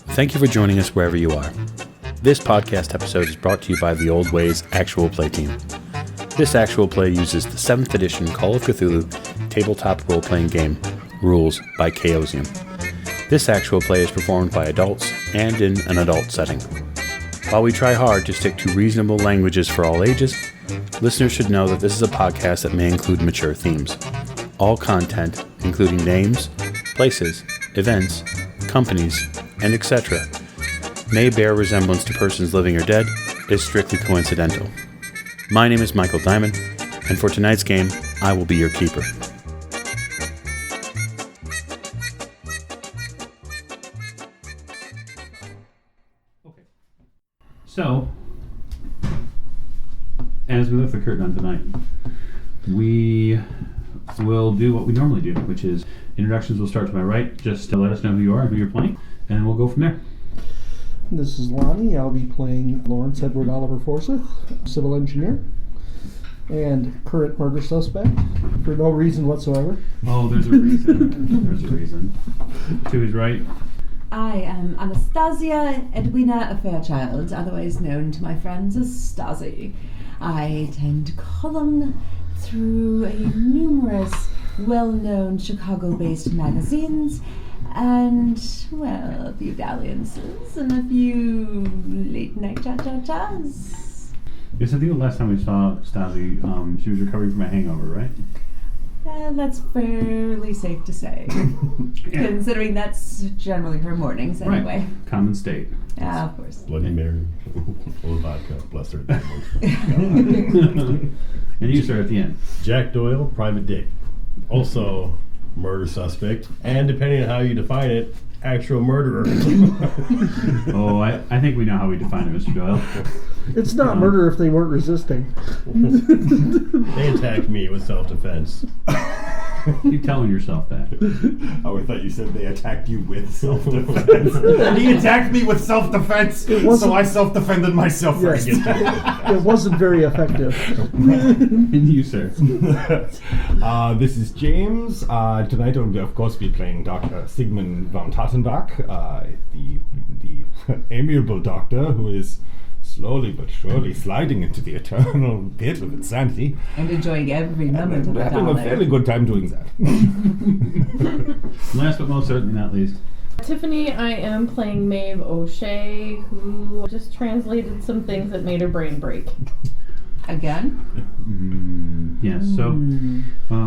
Thank you for joining us wherever you are. This podcast episode is brought to you by the Old Ways Actual Play team. This actual play uses the 7th edition Call of Cthulhu tabletop role-playing game, Rules by Chaosium. This actual play is performed by adults and in an adult setting. While we try hard to stick to reasonable languages for all ages, listeners should know that this is a podcast that may include mature themes. All content, including names, places, events, companies, and etc., may bear resemblance to persons living or dead, is strictly coincidental. My name is Michael Diamond, and for tonight's game, I will be your keeper. Okay. So, as we lift the curtain on tonight, we will do what we normally do, which is introductions will start to my right, just to let us know who you are and who you're playing, and we'll go from there. This is Lonnie. I'll be playing Lawrence Edward Oliver Forsyth, civil engineer, and current murder suspect, for no reason whatsoever. Oh, there's a reason. There's a reason. To his right. I am Anastasia Edwina Fairchild, otherwise known to my friends as Stasi. I tend to column through numerous well-known Chicago-based magazines, and, well, a few dalliances and a few late-night cha-cha-chas. Yes, I think the last time we saw Stasi, she was recovering from a hangover, right? That's fairly safe to say, considering that's generally her mornings anyway. Right. Common state. Yeah, of course. Bloody Mary, full of vodka, bless her. And you, sir, at the end. Jack Doyle, private dick. Also, murder suspect, and depending on how you define it, actual murderer. Oh, I think we know how we define it, Mr. Doyle. It's not murder if they weren't resisting. They attacked me with self-defense. Keep telling yourself that. Oh, I thought you said they attacked you with self-defense. He attacked me with self-defense, so I self-defended myself first. It wasn't very effective. And you, sir. This is James. Tonight I will, of course, be playing Dr. Sigmund von Tattenbach, the amiable doctor who is slowly but surely sliding into the eternal pit of insanity. And enjoying every moment of it. Having a fairly good time doing that. Last but most certainly not least. Tiffany, I am playing Maeve O'Shea, who just translated some things that made her brain break. Again? Yes, so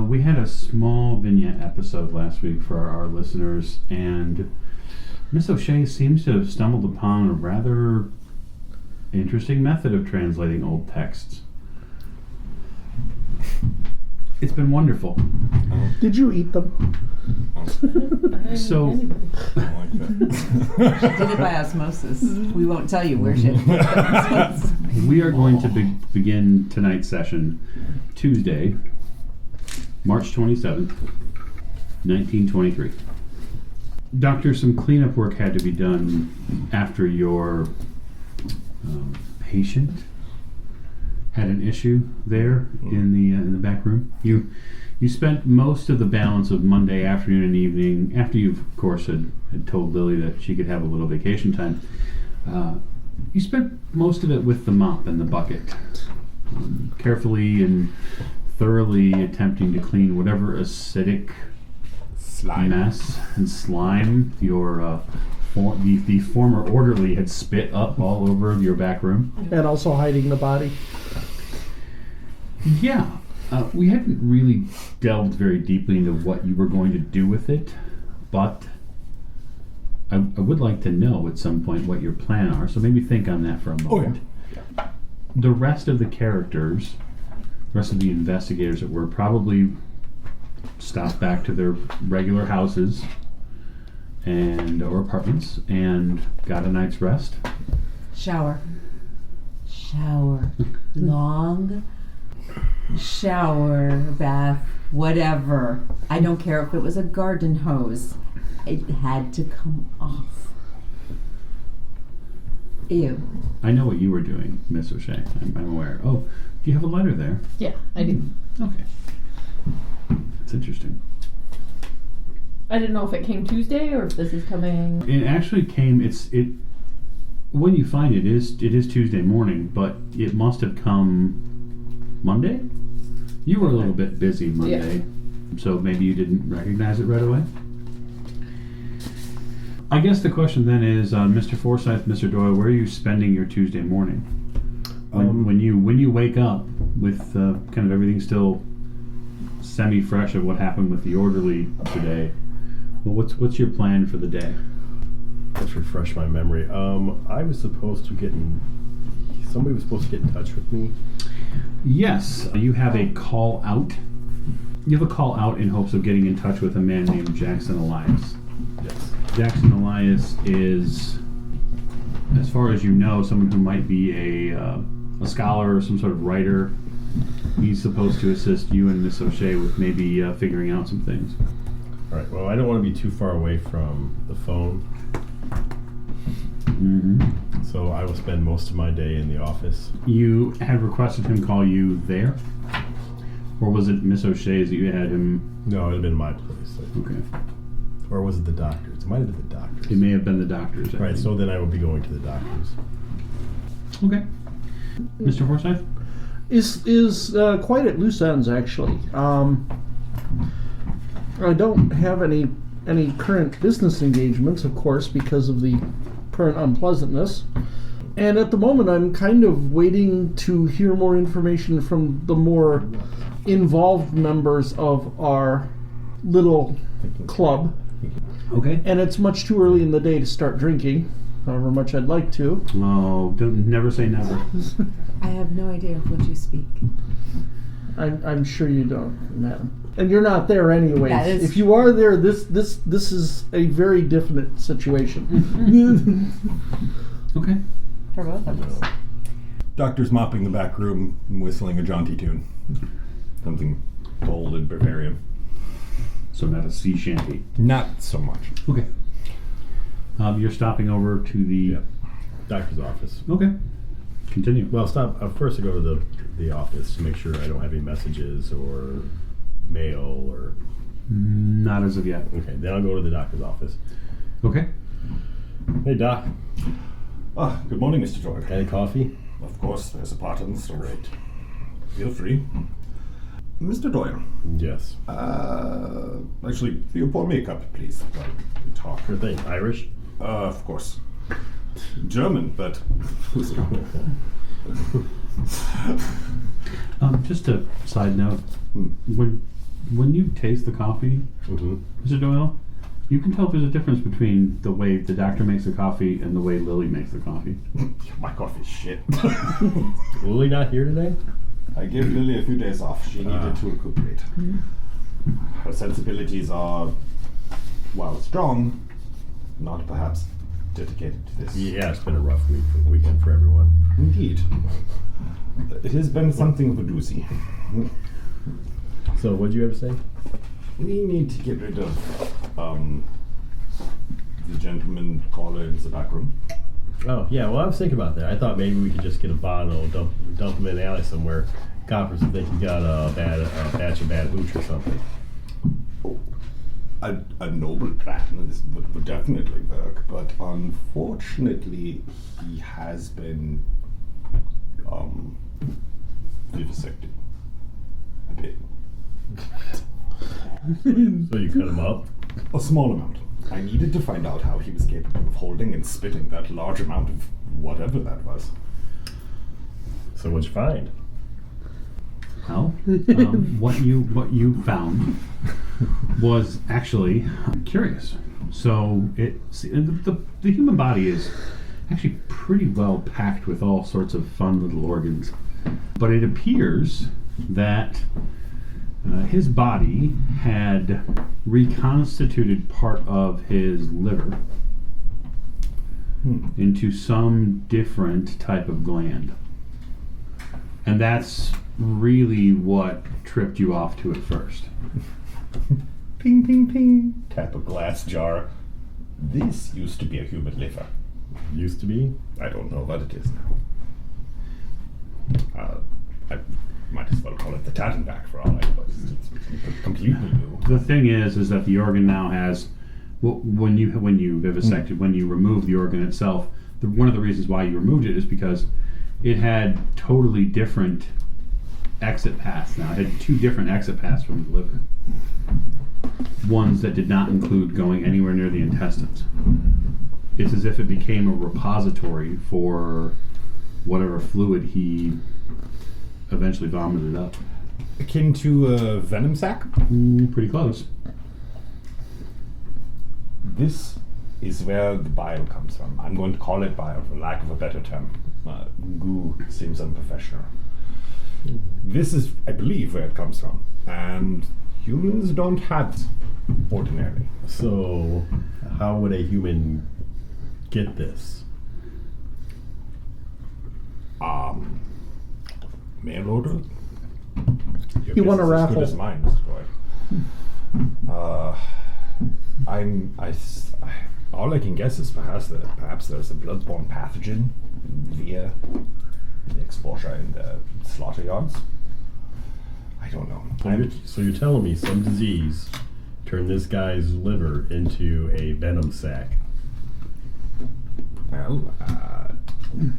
we had a small vignette episode last week for our listeners, and Miss O'Shea seems to have stumbled upon a rather interesting method of translating old texts. It's been wonderful. Did you eat them? So, She did it by osmosis. We won't tell you where she did it. we are going to begin tonight's session Tuesday, March 27th, 1923. Doctor, some cleanup work had to be done after your patient had an issue there in the back room. You spent most of the balance of Monday afternoon and evening, after you, of course, had told Lily that she could have a little vacation time. You spent most of it with the mop and the bucket, carefully and thoroughly attempting to clean whatever acidic mess and slime your the former orderly had spit up all over your back room. And also hiding the body. Yeah. We hadn't really delved very deeply into what you were going to do with it, but I would like to know at some point what your plan are, so maybe think on that for a moment. Oh, yeah. The rest of the characters, the rest of the investigators that were probably stopped back to their regular houses and or apartments and got a night's rest. Shower. Long shower, bath, whatever. I don't care if it was a garden hose. It had to come off. Ew. I know what you were doing, Miss O'Shea. I'm aware. Oh, do you have a letter there? Yeah, I do. Okay. That's interesting. I didn't know if it came Tuesday or if this is coming. It actually came. When you find it is Tuesday morning, but it must have come Monday. You were a little bit busy Monday, so maybe you didn't recognize it right away. I guess the question then is, Mr. Forsyth, Mr. Doyle, where are you spending your Tuesday morning? When you wake up with kind of everything still semi-fresh of what happened with the orderly today, well, what's your plan for the day? Let's refresh my memory. Somebody was supposed to get in touch with me. Yes, you have a call out. You have a call out in hopes of getting in touch with a man named Jackson Elias. Yes. Jackson Elias is, as far as you know, someone who might be a scholar or some sort of writer. He's supposed to assist you and Miss O'Shea with maybe figuring out some things. All right. Well, I don't want to be too far away from the phone. Mm-hmm. So I will spend most of my day in the office. You had requested him call you there? Or was it Miss O'Shea's that you had him? No, it would have been my place. Okay. Or was it the doctor's? It might have been the doctor's. It may have been the doctor's. Right, so then I will be going to the doctor's. Okay. Mr. Forsyth? Is quite at loose ends, actually. I don't have any current business engagements, of course, because of the current unpleasantness. And at the moment, I'm kind of waiting to hear more information from the more involved members of our little club. Okay. And it's much too early in the day to start drinking, however much I'd like to. Oh, don't never say never. I have no idea of what you speak. I'm sure you don't, madam. And you're not there anyways. That is- If you are there, this is a very definite situation. Okay. For both of us. Doctor's mopping the back room and whistling a jaunty tune. Something bold and Bavarian. So not a sea shanty. Not so much. Okay. You're stopping over to the... Doctor's office. Okay. Continue. Well, first I go to the office to make sure I don't have any messages or mail or... Not as of yet. Okay, then I'll go to the doctor's office. Okay. Hey, Doc. Good morning, Mr. Doyle. Any coffee? Of course, there's a pot on the stove. Great. Feel free. Mr. Doyle, Yes. actually, will you pour me a cup, please, while we talk? Sure thing. Irish? Of course. German, but... Just a side note. When you taste the coffee, Mm-hmm. Mr. Doyle, you can tell if there's a difference between the way the doctor makes the coffee and the way Lily makes the coffee. My coffee's shit. Lily not here today? I gave Lily a few days off. She needed to recuperate. Her sensibilities are, while strong, not perhaps dedicated to this. Yeah, it's been a rough weekend for everyone. Indeed. It has been something of a doozy. So, what'd you have to say? We need to get rid of the gentleman caller in the back room. Oh, yeah, well, I was thinking about that. I thought maybe we could just get a bottle, dump him in the alley somewhere. Coppers think he got a batch of bad hooch or something. A noble plan. This would definitely work, but unfortunately, he has been vivisected a bit. So you cut him up? A small amount. I needed to find out how he was capable of holding and spitting that large amount of whatever that was. So what'd you find? Well, what you found was actually curious. So the human body is actually pretty well packed with all sorts of fun little organs, but it appears that his body had reconstituted part of his liver into some different type of gland. And that's really what tripped you off to it first. Ping, ping, ping. Tap a glass jar. This used to be a human liver. Used to be? I don't know what it is now. might as well call it the Tattenback for all I know. It's completely new. The thing is that the organ now has, when you vivisected, when you remove the organ itself, one of the reasons why you removed it is because it had totally different exit paths now. It had 2 different exit paths from the liver. Ones that did not include going anywhere near the intestines. It's as if it became a repository for whatever fluid he eventually vomited up. Akin to a venom sac? Pretty close. This is where the bile comes from. I'm going to call it bile, for lack of a better term. Goo seems unprofessional. This is, I believe, where it comes from. And humans don't have it ordinarily. So, how would a human get this? Mail order? You won a As raffle. good as mine, Mr. Boyd. All I can guess is perhaps there's a bloodborne pathogen via the exposure in the slaughter yards. I don't know. So you're telling me some disease turned this guy's liver into a venom sac? Well,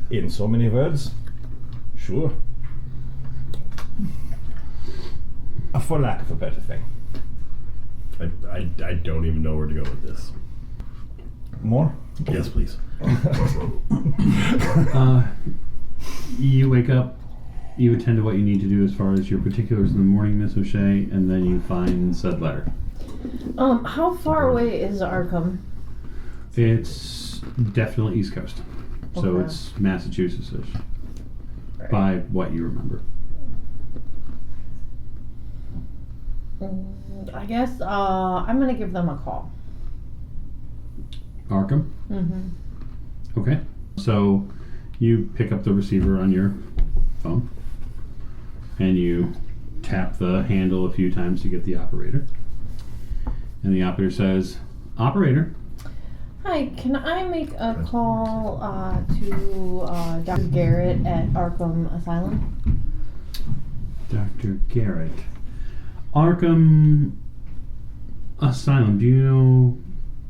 in so many words, sure. For lack of a better thing. I don't even know where to go with this. More? Yes, please. You wake up, you attend to what you need to do as far as your particulars in the morning, Miss O'Shea, and then you find said letter. How far away is Arkham? It's definitely East Coast. So Okay. it's Massachusetts-ish. Right. By what you remember. I guess I'm gonna give them a call. Arkham? Mm-hmm. Okay. So you pick up the receiver on your phone and you tap the handle a few times to get the operator. And the operator says, "Operator." Hi, can I make a call to Dr. Garrett at Arkham Asylum? Dr. Garrett. Arkham Asylum. Do you know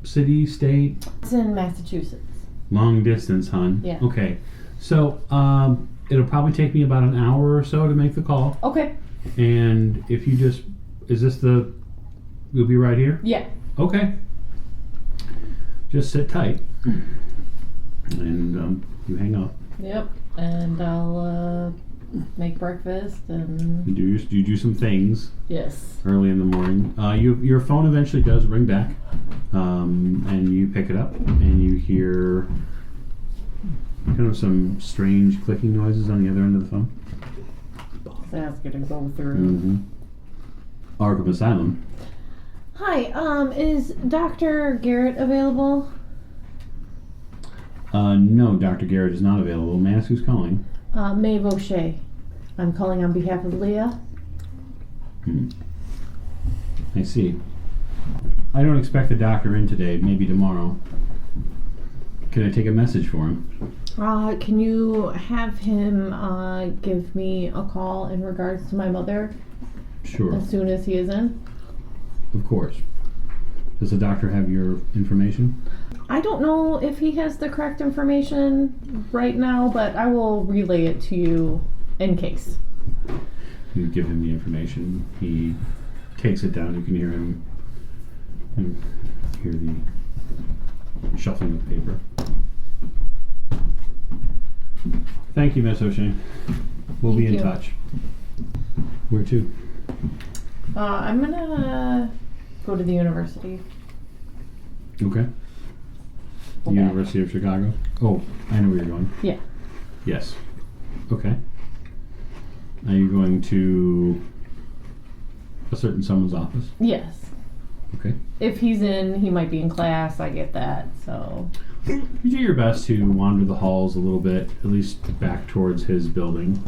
city, state? It's in Massachusetts. Long distance, hon. Yeah. Okay. So it'll probably take me about an hour or so to make the call. Okay. And if you just, you'll be right here? Yeah. Okay. Just sit tight. And you hang up. Yep. And I'll make breakfast and You do some things yes. early in the morning. Your phone eventually does ring back. And you pick it up and you hear kind of some strange clicking noises on the other end of the phone. So that's gonna go through. Mm-hmm. Arkham Asylum. Hi, is Dr. Garrett available? No, Dr. Garrett is not available. May I ask who's calling? Maeve O'Shea. I'm calling on behalf of Leah. I see. I don't expect the doctor in today, maybe tomorrow. Can I take a message for him? Can you have him give me a call in regards to my mother Sure, as soon as he is in? of course. Does the doctor have your information? I don't know if he has the correct information right now, but I will relay it to you in case. You give him the information. He takes it down. You can hear him and hear the shuffling of paper. Thank you, Miss O'Shea. We'll be Thank in you. touch. Where to? I'm gonna go to the university. Okay. The Okay. University of Chicago? Oh, I know where you're going. Yeah. Yes. Okay. Are you going to a certain someone's office? Yes. Okay. If he's in, he might be in class. I get that. So. You do your best to wander the halls a little bit, at least back towards his building.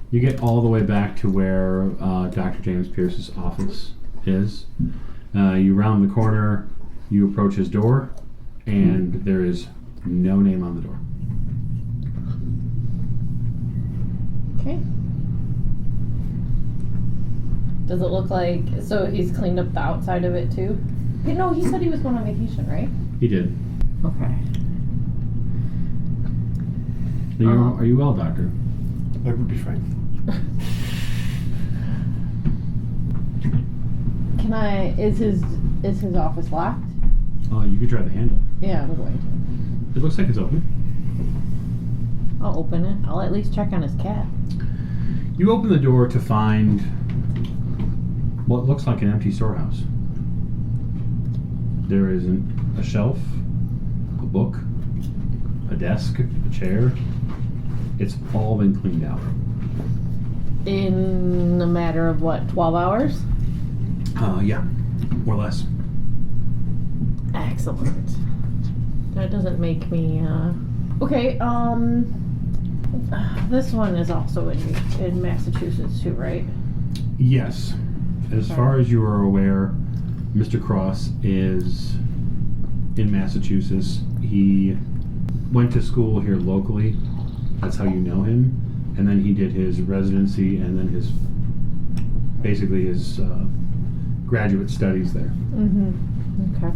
You get all the way back to where Dr. James Pierce's office is. You round the corner, you approach his door, and there is no name on the door. Okay. Does it look like... So he's cleaned up the outside of it, too? No, he said he was going on vacation, right? He did. Okay. Are you well, Doctor? That would be fine. Can I... Is his office locked? You could try the handle. Yeah, I'm going to. It looks like it's open. I'll open it. I'll at least check on his cat. You open the door to find what looks like an empty storehouse. There isn't a shelf, a book, a desk, a chair. It's all been cleaned out. In a matter of, what, 12 hours? Yeah, more or less. Excellent. That doesn't make me, Okay, this one is also in Massachusetts too, right? Yes. As far as you are aware, Mr. Cross is in Massachusetts. He went to school here locally. That's how you know him. And then he did his residency and then his graduate studies there. Mm-hmm. Okay.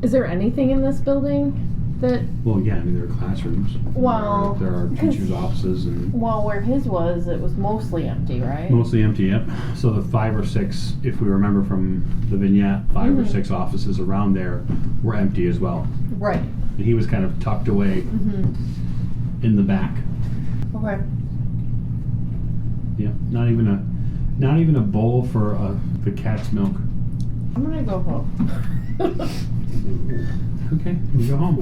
Is there anything in this building that... Well, yeah, I mean, there are classrooms. Well, There are teachers' offices and... Well, where his was, it was mostly empty, right? Mostly empty, yep. So the 5 or 6, if we remember from the vignette, 5 or 6 offices around there were empty as well. Right. And he was kind of tucked away in the back. Okay. Yep. Not even a bowl for the cat's milk. I'm gonna go home. Okay, you go home.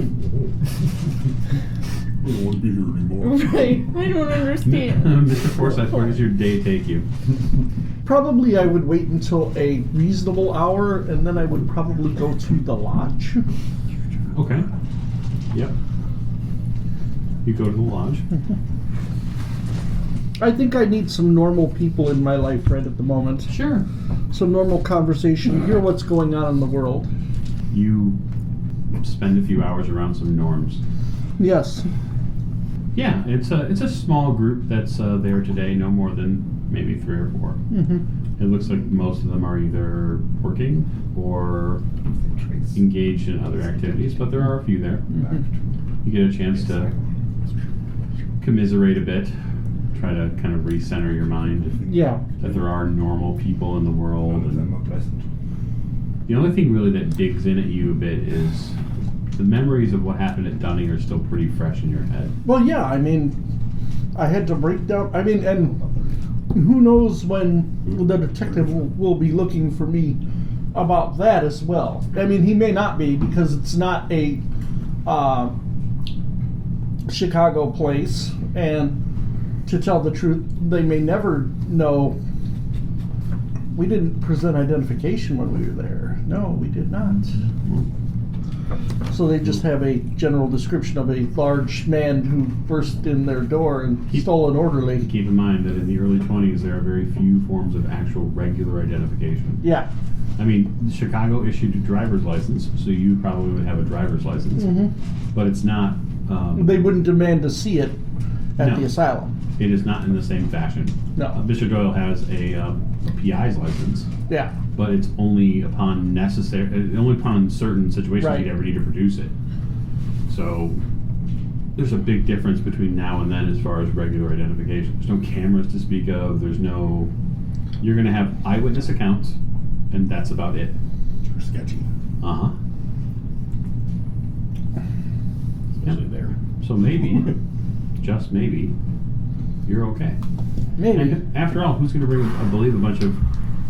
I don't want to be here anymore. Right. I don't understand. Mr. Forsyth, where does your day take you? Probably I would wait until a reasonable hour, and then I would probably go to the lodge. Okay. Yep. You go to the lodge. I think I need some normal people in my life right at the moment. Sure. Some normal conversation, hear what's going on in the world. You spend a few hours around some norms. Yes. Yeah, it's a small group that's there today, no more than maybe 3 or 4. It looks like most of them are either working or engaged in other activities, but there are a few there. You get a chance to commiserate a bit, try to kind of recenter your mind Yeah. that there are normal people in the world. None of And them are pleasant. the only thing really that digs in at you a bit is the memories of what happened at Dunning are still pretty fresh in your head. Well, yeah, I mean, I had to break down, I mean, and who knows when the detective will be looking for me about that as well. I mean, he may not be, because it's not a Chicago place, and to tell the truth, they may never know. We didn't present identification when we were there. No, we did not. So they just have a general description of a large man who burst in their door and stole an orderly. Keep in mind that in the early 20s, there are very few forms of actual regular identification. Yeah. I mean, Chicago issued a driver's license, so you probably would have a driver's license. But it's not... They wouldn't demand to see it at No. the asylum. It is not in the same fashion. No. Mr. Doyle has a PI's license, Yeah. but it's only upon certain situations Right. you'd ever need to produce it. So there's a big difference between now and then as far as regular identification. There's no cameras to speak of. You're going to have eyewitness accounts, and that's about it. Sketchy. Uh-huh. Especially there. So maybe, just maybe, you're okay. Maybe. And after all, who's going to bring, I believe, a bunch of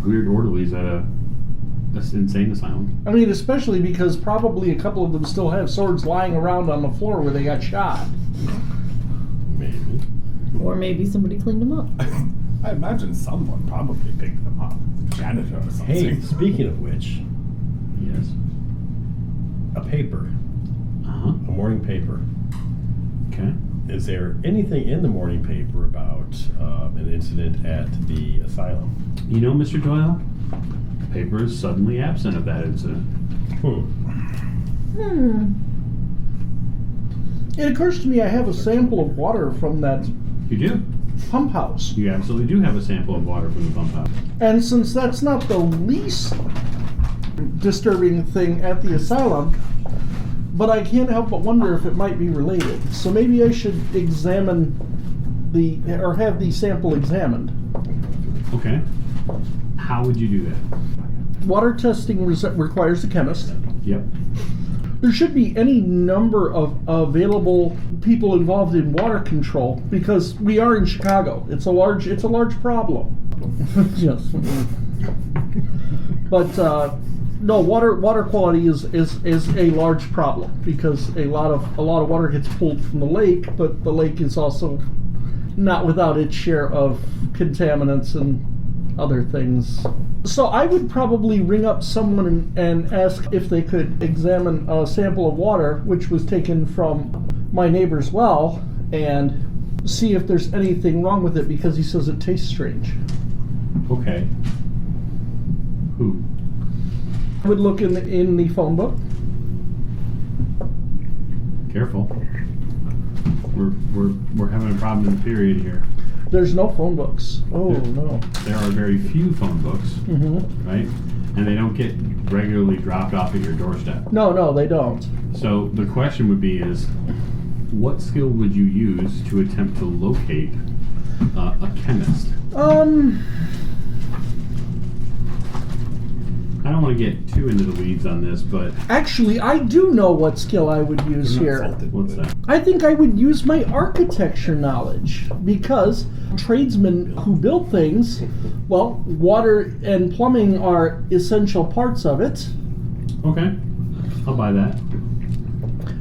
weird orderlies at a insane asylum? I mean, especially because probably a couple of them still have swords lying around on the floor where they got shot. Maybe. Or maybe somebody cleaned them up. I imagine someone probably picked them up. Janitor or something. Hey, speaking of which, Yes. a paper, Uh-huh. a morning paper. Okay. Is there anything in the morning paper about an incident at the asylum? You know, Mr. Doyle, the paper is suddenly absent of that incident. It occurs to me I have a sample of water from that You do? pump house. You absolutely do have a sample of water from the pump house. And since that's not the least disturbing thing at the asylum, but I can't help but wonder if it might be related. So maybe I should have the sample examined. Okay. How would you do that? Water testing requires a chemist. Yep. There should be any number of available people involved in water control because we are in Chicago. It's a large problem. Yes. But no, water quality is a large problem because a lot of water gets pulled from the lake, but the lake is also not without its share of contaminants and other things. So I would probably ring up someone and ask if they could examine a sample of water which was taken from my neighbor's well and see if there's anything wrong with it because he says it tastes strange. Okay. Who? I would look in the phone book. Careful. We're having a problem in the period here. There's no phone books. Oh, no. There are very few phone books, Mm-hmm. right? And they don't get regularly dropped off at your doorstep. No, they don't. So the question would be is, what skill would you use to attempt to locate a chemist? I don't want to get too into the weeds on this, but Actually, I do know what skill I would use here. what's that? I think I would use my architecture knowledge because tradesmen who build things, well, water and plumbing are essential parts of it. Okay, I'll buy that.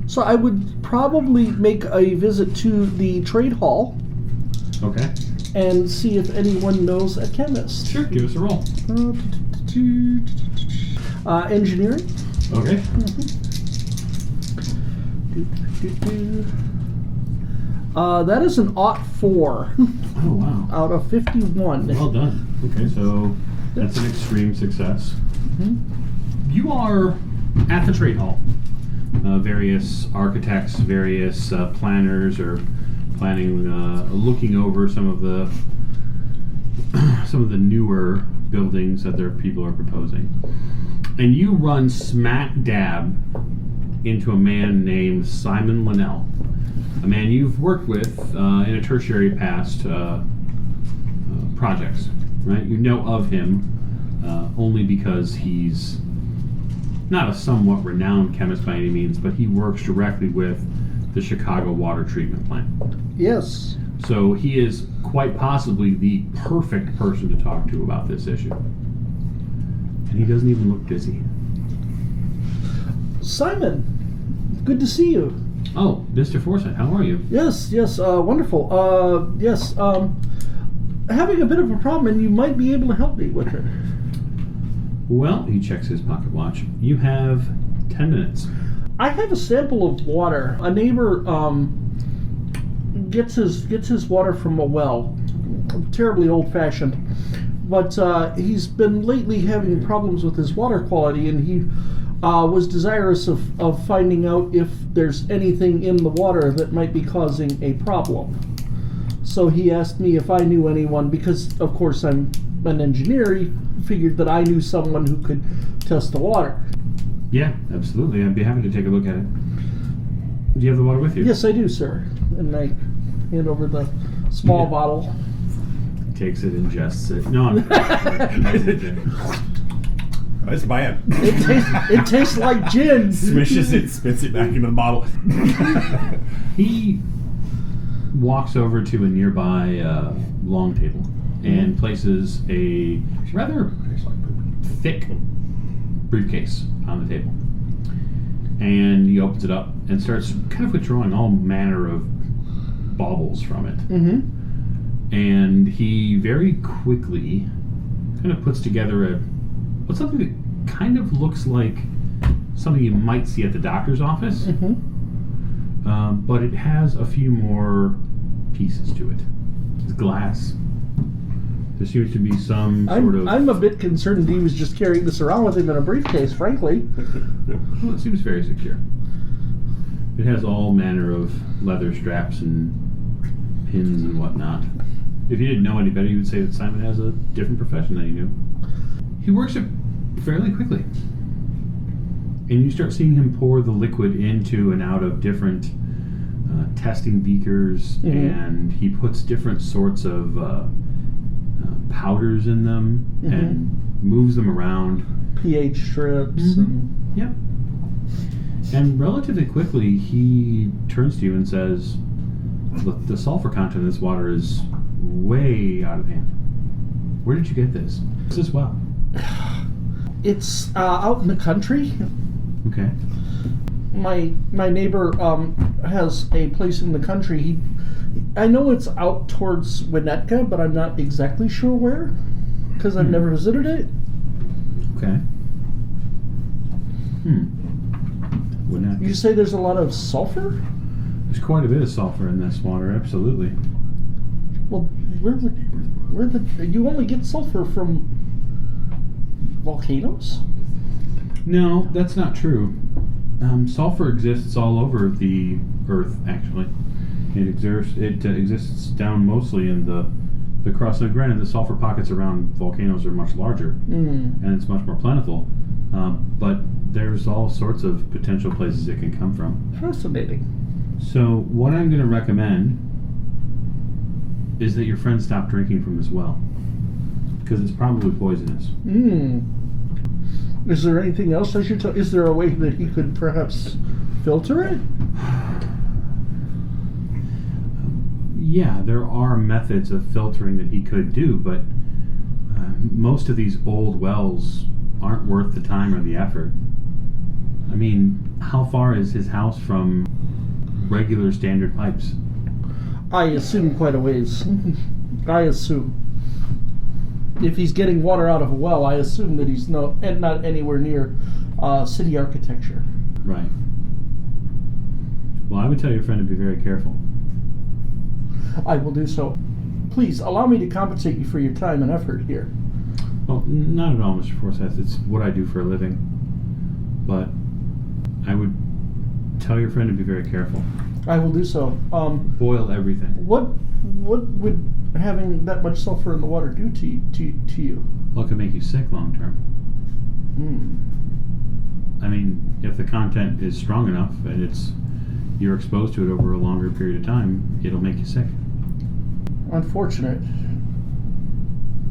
So I would probably make a visit to the trade hall Okay, and see if anyone knows a chemist. sure, give us a roll. Engineering. Okay, That is an 4 oh wow, out of 51. well done. Okay, so that's an extreme success. You are at the trade hall. Various architects, various planners are planning, looking over some of the newer buildings that their people are proposing. And you run smack dab into a man named Simon Linnell, a man you've worked with in a tertiary past projects, right? You know of him only because he's not a somewhat renowned chemist by any means, but he works directly with the Chicago water treatment plant. Yes. So he is quite possibly the perfect person to talk to about this issue. And he doesn't even look dizzy. Simon, good to see you. Oh, Mr. Forsyth, how are you? Yes, wonderful. Yes, having a bit of a problem, and you might be able to help me with it. Well, he checks his pocket watch. You have 10 minutes. I have a sample of water. A neighbor gets his water from a well. Terribly old-fashioned. But he's been lately having problems with his water quality, and he was desirous of finding out if there's anything in the water that might be causing a problem. So he asked me if I knew anyone, because of course I'm an engineer. He figured that I knew someone who could test the water. Yeah, absolutely. I'd be happy to take a look at it. Do you have the water with you? Yes, I do, sir. And I hand over the small bottle. He takes it, ingests it. No, I'm Let's buy it. It tastes like gin. Swishes it, spits it back into the bottle. He walks over to a nearby long table and places a rather thick briefcase on the table. And he opens it up and starts kind of withdrawing all manner of baubles from it. Mm-hmm. And he very quickly kind of puts together something that kind of looks like something you might see at the doctor's office. Mm-hmm. But it has a few more pieces to it. It's glass. There seems to be some sort of... I'm a bit concerned he was just carrying this around with him in a briefcase, frankly. Well, it seems very secure. It has all manner of leather straps and pins and whatnot. if you didn't know any better, you would say that Simon has a different profession than you knew. He works it fairly quickly. And you start seeing him pour the liquid into and out of different testing beakers, and he puts different sorts of powders in them and moves them around. pH strips. Yep. And relatively quickly, he turns to you and says, "Look, the sulfur content of this water is way out of hand. Where did you get this? What's this well?" It's out in the country. Okay. My neighbor has a place in the country. I know it's out towards Winnetka, but I'm not exactly sure where, because I've never visited it. Okay. Winnetka. You say there's a lot of sulfur? There's quite a bit of sulfur in this water, absolutely. Well, you only get sulfur from volcanoes? No, that's not true. Sulfur exists all over the Earth, actually. It exists down mostly in the crust. Now, granted, the sulfur pockets around volcanoes are much larger, and it's much more plentiful. But there's all sorts of potential places it can come from. Fascinating. So what I'm going to recommend is that your friend stop drinking from this well, because it's probably poisonous. Is there anything else I should tell? Is there a way that he could perhaps filter it? Yeah, there are methods of filtering that he could do, but most of these old wells aren't worth the time or the effort. I mean, how far is his house from regular standard pipes? I assume quite a ways. I assume. If he's getting water out of a well, I assume that he's not anywhere near city architecture. Right. Well, I would tell your friend to be very careful. I will do so. Please, allow me to compensate you for your time and effort here. Well, not at all, Mr. Forsyth. It's what I do for a living. But I would tell your friend to be very careful. I will do so. Boil everything. What would having that much sulfur in the water do to you? Well, it could make you sick long term. I mean, if the content is strong enough and you're exposed to it over a longer period of time, it'll make you sick. Unfortunate.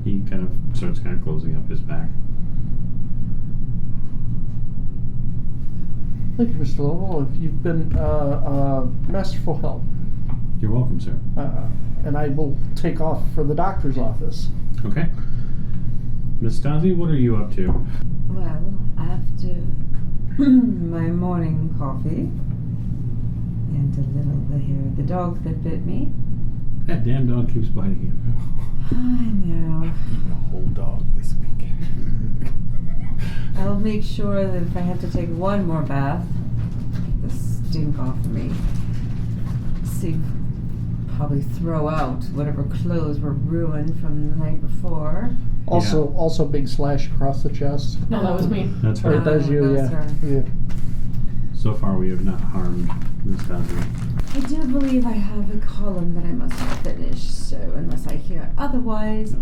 He starts closing up his back. Thank you, Mr. Lovell. You've been masterful help. You're welcome, sir. And I will take off for the doctor's office. Okay. Miss Stasi, what are you up to? Well, after my morning coffee and a little the hair of the dog that bit me. That damn dog keeps biting you. I know. Eating a whole dog this week. I'll make sure that if I have to take one more bath, get the stink off of me. See, probably throw out whatever clothes were ruined from the night before. Also big slash across the chest. No, that was me. That's Right, right. that's you, that's yeah. her. Yeah. So far, we have not harmed Miss Stasi. I do believe I have a column that I must finish, so unless I hear otherwise,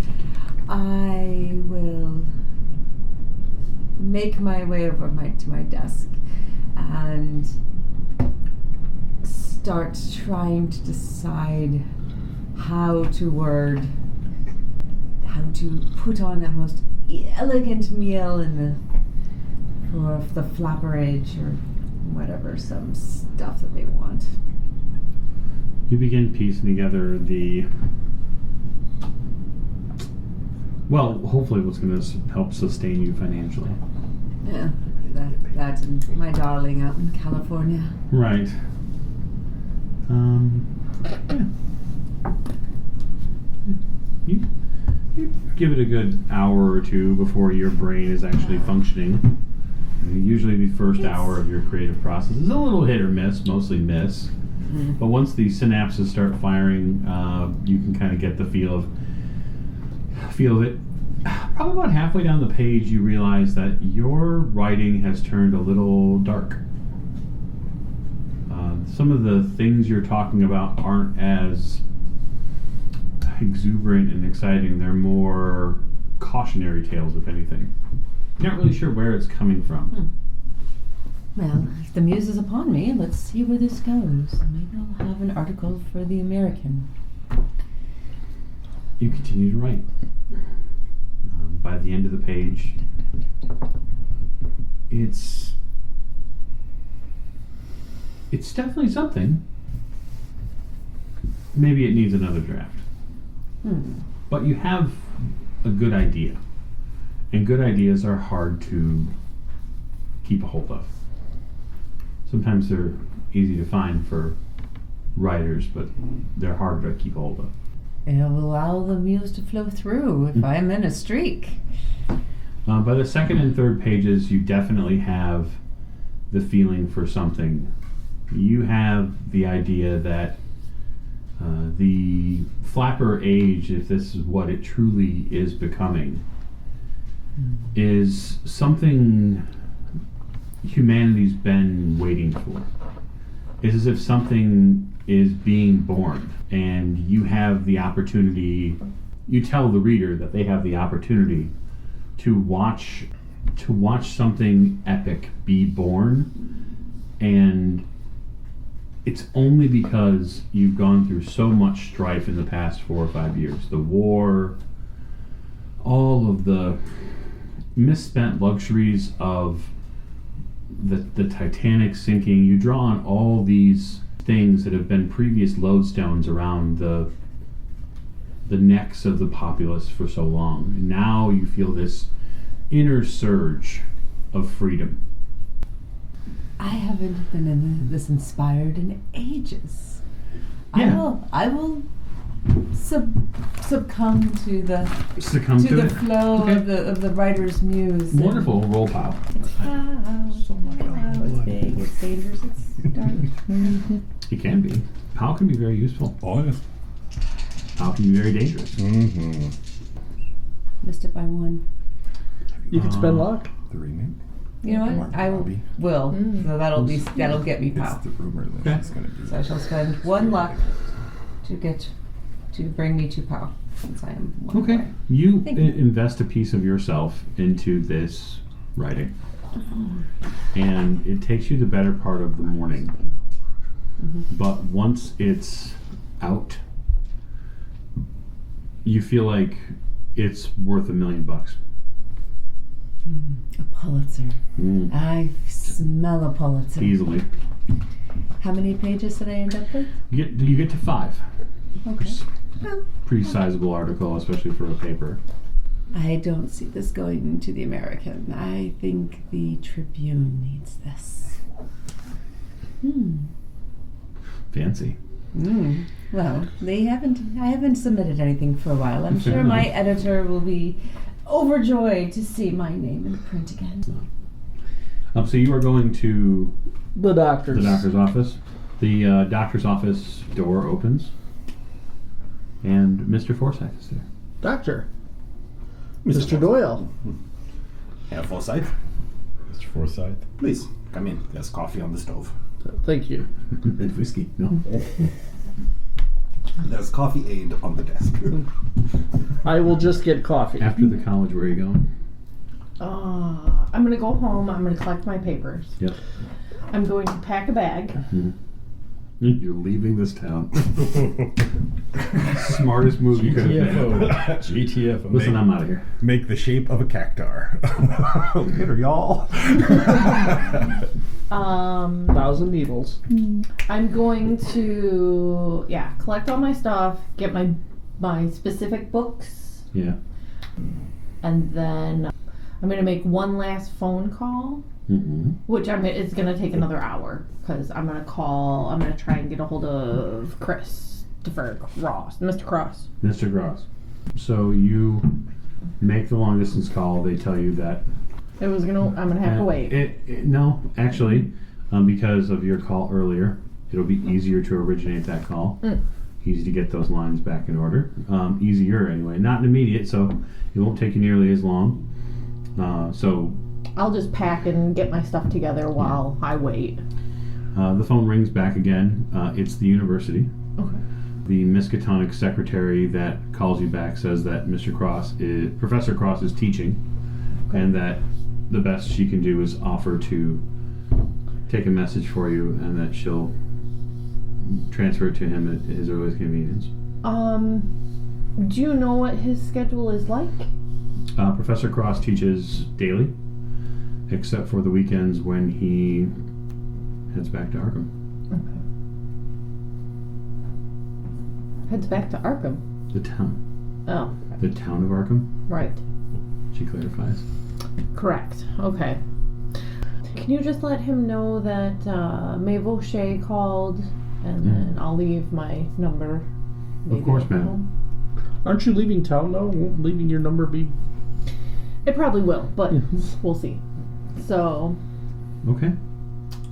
I will make my way over to my desk and start trying to decide how to put on the most elegant meal for the flapperage or whatever, some stuff that they want. You begin piecing together hopefully what's going to help sustain you financially. Yeah, that and my darling out in California. Right. Yeah. You give it a good hour or two before your brain is actually functioning. Usually the first hour of your creative process is a little hit or miss, mostly miss. But once the synapses start firing, you can kind of get the feel of it. Probably about halfway down the page, you realize that your writing has turned a little dark. Some of the things you're talking about aren't as exuberant and exciting. They're more cautionary tales, if anything. You're not really sure where it's coming from. Well, if the muse is upon me, let's see where this goes. Maybe I'll have an article for the American. You continue to write. By the end of the page, it's definitely something. Maybe it needs another draft. But you have a good idea. And good ideas are hard to keep a hold of. Sometimes they're easy to find for writers, but they're hard to keep a hold of. It'll allow the muse to flow through if I'm in a streak. By the second and third pages, you definitely have the feeling for something. You have the idea that the flapper age, if this is what it truly is becoming, is something humanity's been waiting for. It's as if something is being born, and you have the opportunity, you tell the reader that they have the opportunity to watch something epic be born, and it's only because you've gone through so much strife in the past 4 or 5 years. The war, all of the misspent luxuries of the Titanic sinking. You draw on all these things that have been previous lodestones around the necks of the populace for so long. And now you feel this inner surge of freedom. I haven't been this inspired in ages. Yeah. I will succumb to the flow of the writer's muse. Wonderful. Roll pile. It's it's big, it's dangerous, it's dark. It can be. Pow can be very useful. Oh, yes. Pow can be very dangerous. Mm-hmm. Missed it by 1. You can spend luck. The remake? You know what? I will. So that'll get me pow. It's the rumor that it's going to be. So I shall spend 1 luck to bring me to pow, since I am 1 Okay. away. You Thank you. invest a piece of yourself into this writing. And it takes you the better part of the morning. But once it's out, you feel like it's worth $1 million. A Pulitzer. I smell a Pulitzer. Easily. How many pages did I end up with? You get to 5. Okay. Well, Pretty sizable article, especially for a paper. I don't see this going to the American. I think the Tribune needs this. Fancy. Well, I haven't submitted anything for a while. I'm sure my editor will be overjoyed to see my name in print again. So you are going to The doctor's. the doctor's office. The doctor's office door opens, and Mr. Forsyth is there. Doctor. Mr. Doyle. Yeah, Forsyth. Mr. Forsyth. Please, come in. There's coffee on the stove. Thank you. And whiskey. No. There's coffee aid on the desk. I will just get coffee. After the college, where are you going? I'm going to go home. I'm going to collect my papers. Yep. I'm going to pack a bag. You're leaving this town. Smartest move you could have made. GTFO. Listen, I'm out of here. Make the shape of a cactar. Later, y'all. 1,000 needles. I'm going to, collect all my stuff, get my specific books, Yeah. and then I'm going to make one last phone call, which it's going to take another hour, because I'm going to try and get a hold of Christopher Cross, Mr. Cross. Mr. Gross. So you make the long distance call. They tell you that I'm going to have to wait. No, actually, because of your call earlier, it'll be easier to originate that call. Easy to get those lines back in order. Easier anyway. Not immediate, so it won't take you nearly as long. So I'll just pack and get my stuff together while I wait. the phone rings back again. It's the university. Okay. the Miskatonic secretary that calls you back says that Professor Cross is teaching, and that the best she can do is offer to take a message for you, and that she'll transfer it to him at his earliest convenience. Do you know what his schedule is like? Professor Cross teaches daily, except for the weekends when he heads back to Arkham. Okay. Heads back to Arkham. The town. Oh, The town of Arkham, right. she clarifies. Correct. Okay. Can you just let him know that Mabel Shea called, and then I'll leave my number. Of course, at ma'am. home? Aren't you leaving town now? Won't leaving your number be? It probably will, but we'll see. So Okay.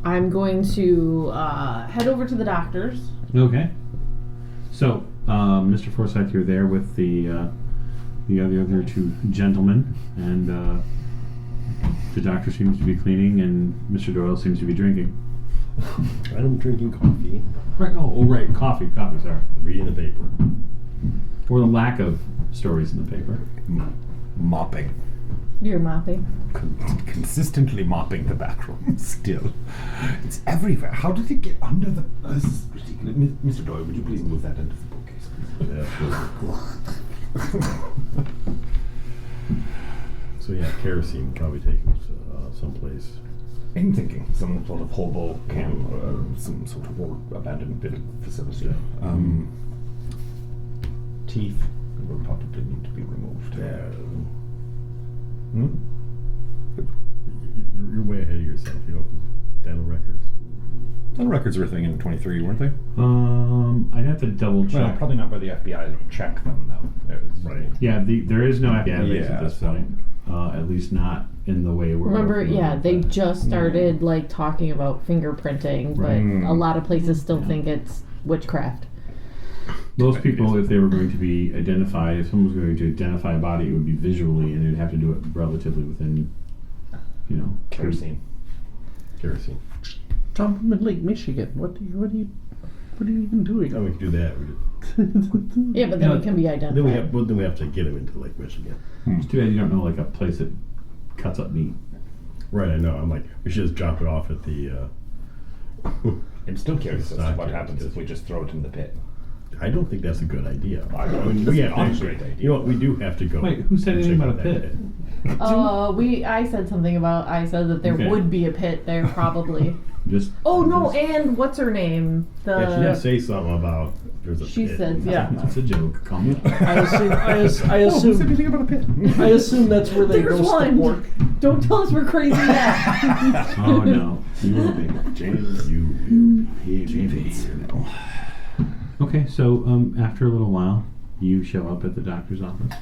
I'm going to head over to the doctor's. Okay. So, Mr. Forsyth, you're there with the other two gentlemen, and the doctor seems to be cleaning, and Mr. Doyle seems to be drinking. I'm drinking coffee, Right. Oh, right. Coffee. Sorry. reading the paper. Or the lack of stories in the paper. Mopping. You're mopping. Consistently mopping the back room. Still. It's everywhere. How did it get under the... this is ridiculous. Mr. Doyle, would you please move that into the bookcase? So yeah, kerosene probably taken to someplace. I'm thinking some sort of hobo camp or some sort of old abandoned bit of facility. Teeth will probably need to be removed. Yeah. Hmm? You're way ahead of yourself. You know, dental records. Dental records were a thing in 23, weren't they? I'd have to double check. Well, probably not by the FBI. They don't check them, though. Right. Yeah, there is no database Yeah, at this so- point. At least not in the way we're Remember, familiar yeah, with they that. just started like talking about fingerprinting, but Right. a lot of places still think it's witchcraft. Most people, if they were going to be identified, if someone was going to identify a body, it would be visually, and they'd have to do it relatively within, Kerosene. Kerosene. Tom from Lake Michigan. What are you even doing? Oh, we can do that. Yeah, but then it can be identified. Then we have to get him into Lake Michigan. It's too bad you don't know like a place that cuts up meat. Right, I know. I'm like, we should just drop it off at the. I'm still curious as to Not what curious, happens just- if we just throw it in the pit. I don't think that's a good idea. I don't think we it's have not a to great idea. You know what? We do have to go. Wait, who said and anything check about a out that pit? I said something about, I said that there Okay. would be a pit there probably. Just Oh no, and what's her name? Yeah, she did say something about there's a She pit. said, yeah. It's a joke. Calm down. I assume anything about a pit? I assume that's where they There's roast the one. pork. Don't tell us we're crazy yet. Oh no, you will be. James, James. Okay, so after a little while, you show up at the doctor's office.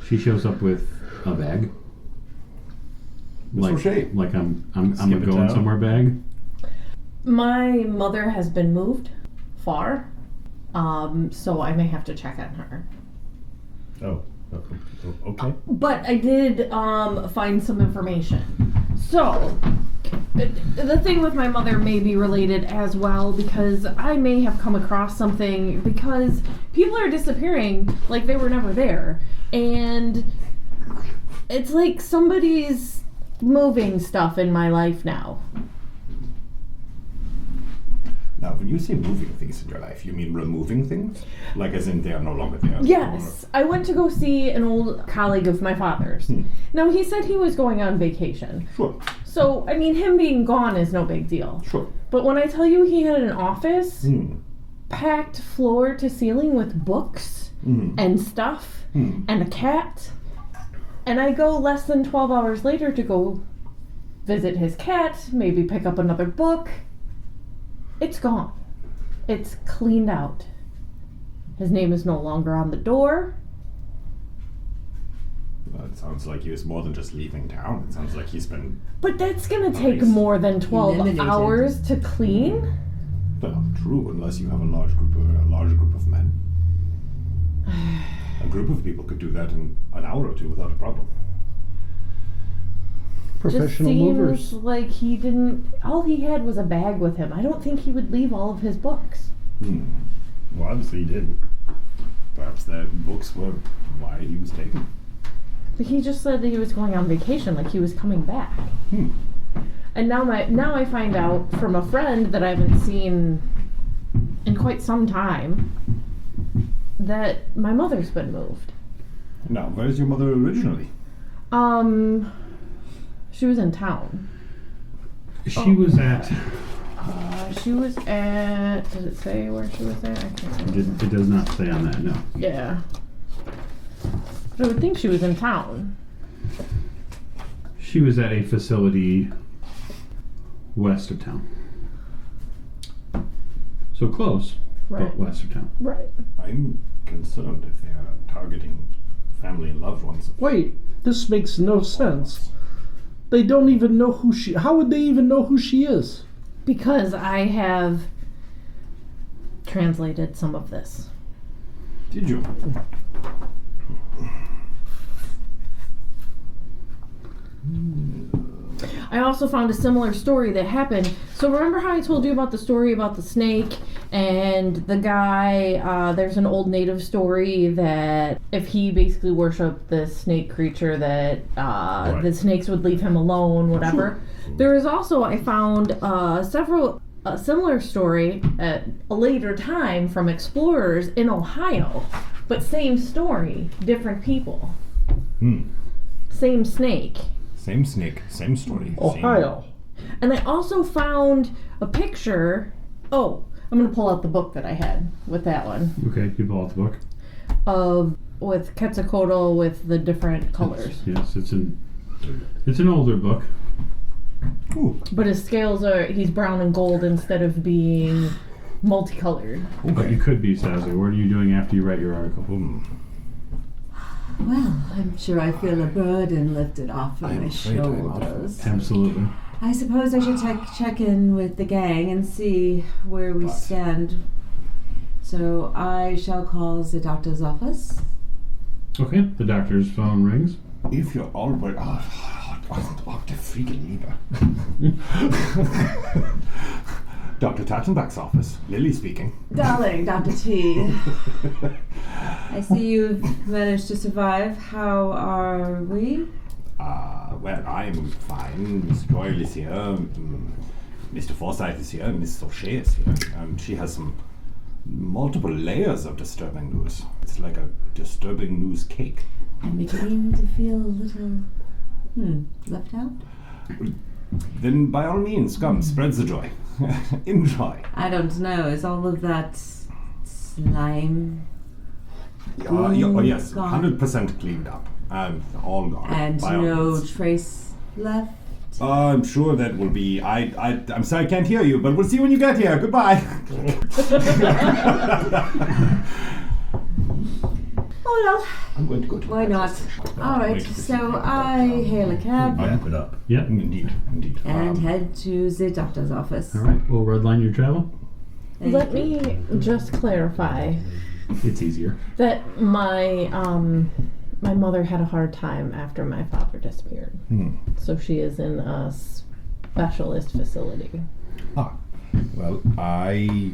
She shows up with a bag. O'Shea. Like I'm a Skip it going down. somewhere bag. My mother has been moved far, so I may have to check on her. Oh, okay. But I did find some information. So, the thing with my mother may be related as well, because I may have come across something, because people are disappearing like they were never there. And it's like somebody's moving stuff in my life now. Now, when you say moving things in your life, you mean removing things? Like as in they are no longer there? Yes, I went to go see an old colleague of my father's. Now, he said he was going on vacation. Sure, So, I mean, him being gone is no big deal. sure. But when I tell you he had an office Hmm. packed floor to ceiling with books and stuff and a cat, and I go less than 12 hours later to go visit his cat, maybe pick up another book, it's gone. It's cleaned out. His name is no longer on the door. Well, it sounds like he was more than just leaving town. It sounds like he's been... But that's gonna take Nice. more than 12 Eliminated. hours to clean. Well, true, unless you have a large group of men. A group of people could do that in an hour or two without a problem. Just Professional seems movers. like he didn't. All he had was a bag with him. I don't think he would leave all of his books. Well, obviously he didn't. Perhaps the books were why he was taken. But he just said that he was going on vacation, like he was coming back. And now I find out from a friend that I haven't seen in quite some time that my mother's been moved. Now, where's your mother originally? She was in town. She was at... She was at... Does it say where she was at? I can't remember. It does not say on that, no. Yeah. But I would think she was in town. She was at a facility west of town. So close, Right. but west of town. Right. I'm concerned if they are targeting family and loved ones. Wait, this makes no sense. They don't even know who she... How would they even know who she is? Because I have translated some of this. Did you? I also found a similar story that happened. So remember how I told you about the story about the snake and the guy, there's an old native story that if he basically worshipped the snake creature that the snakes would leave him alone, whatever. There is also, I found a similar story at a later time from explorers in Ohio, but same story, different people. Same snake. Same snake, same story. Ohio. And I also found a picture. Oh, I'm going to pull out the book that I had with that one. Okay, you pull out the book. With Quetzalcoatl with the different colors. Yes, it's an older book. Ooh. But his scales he's brown and gold instead of being multicolored. But you could be Sassy. What are you doing after you write your article? Well, I'm sure I feel a burden lifted off of my shoulders. Absolutely. I suppose I should check in with the gang and see where we stand. So I shall call the doctor's office. Okay, the doctor's phone rings. If you're all right, Dr. Freaking Lieber. Dr. Tattenbach's office. Lily speaking. Darling, Dr. T. I see you've managed to survive. How are we? Well, I'm fine. Miss Doyle is here. Mr. Forsyth is here. Miss O'Shea is here. She has some multiple layers of disturbing news. It's like a disturbing news cake. I'm beginning to feel a little, left out. Then by all means, come, spread the joy. Enjoy. I don't know. Is all of that slime? Yes, gone? 100% cleaned up. All gone. And by all no means. trace left? I'm sure that will be. I'm sorry I can't hear you, but we'll see when you get here. Goodbye. Oh well. I'm going to go to Why not? All right. So I hail a cab Wrap it up. Yeah. Indeed. and head to the doctor's office. All right, we'll redline your travel. Let me just clarify It's easier. that my mother had a hard time after my father disappeared. So she is in a specialist facility. Well, I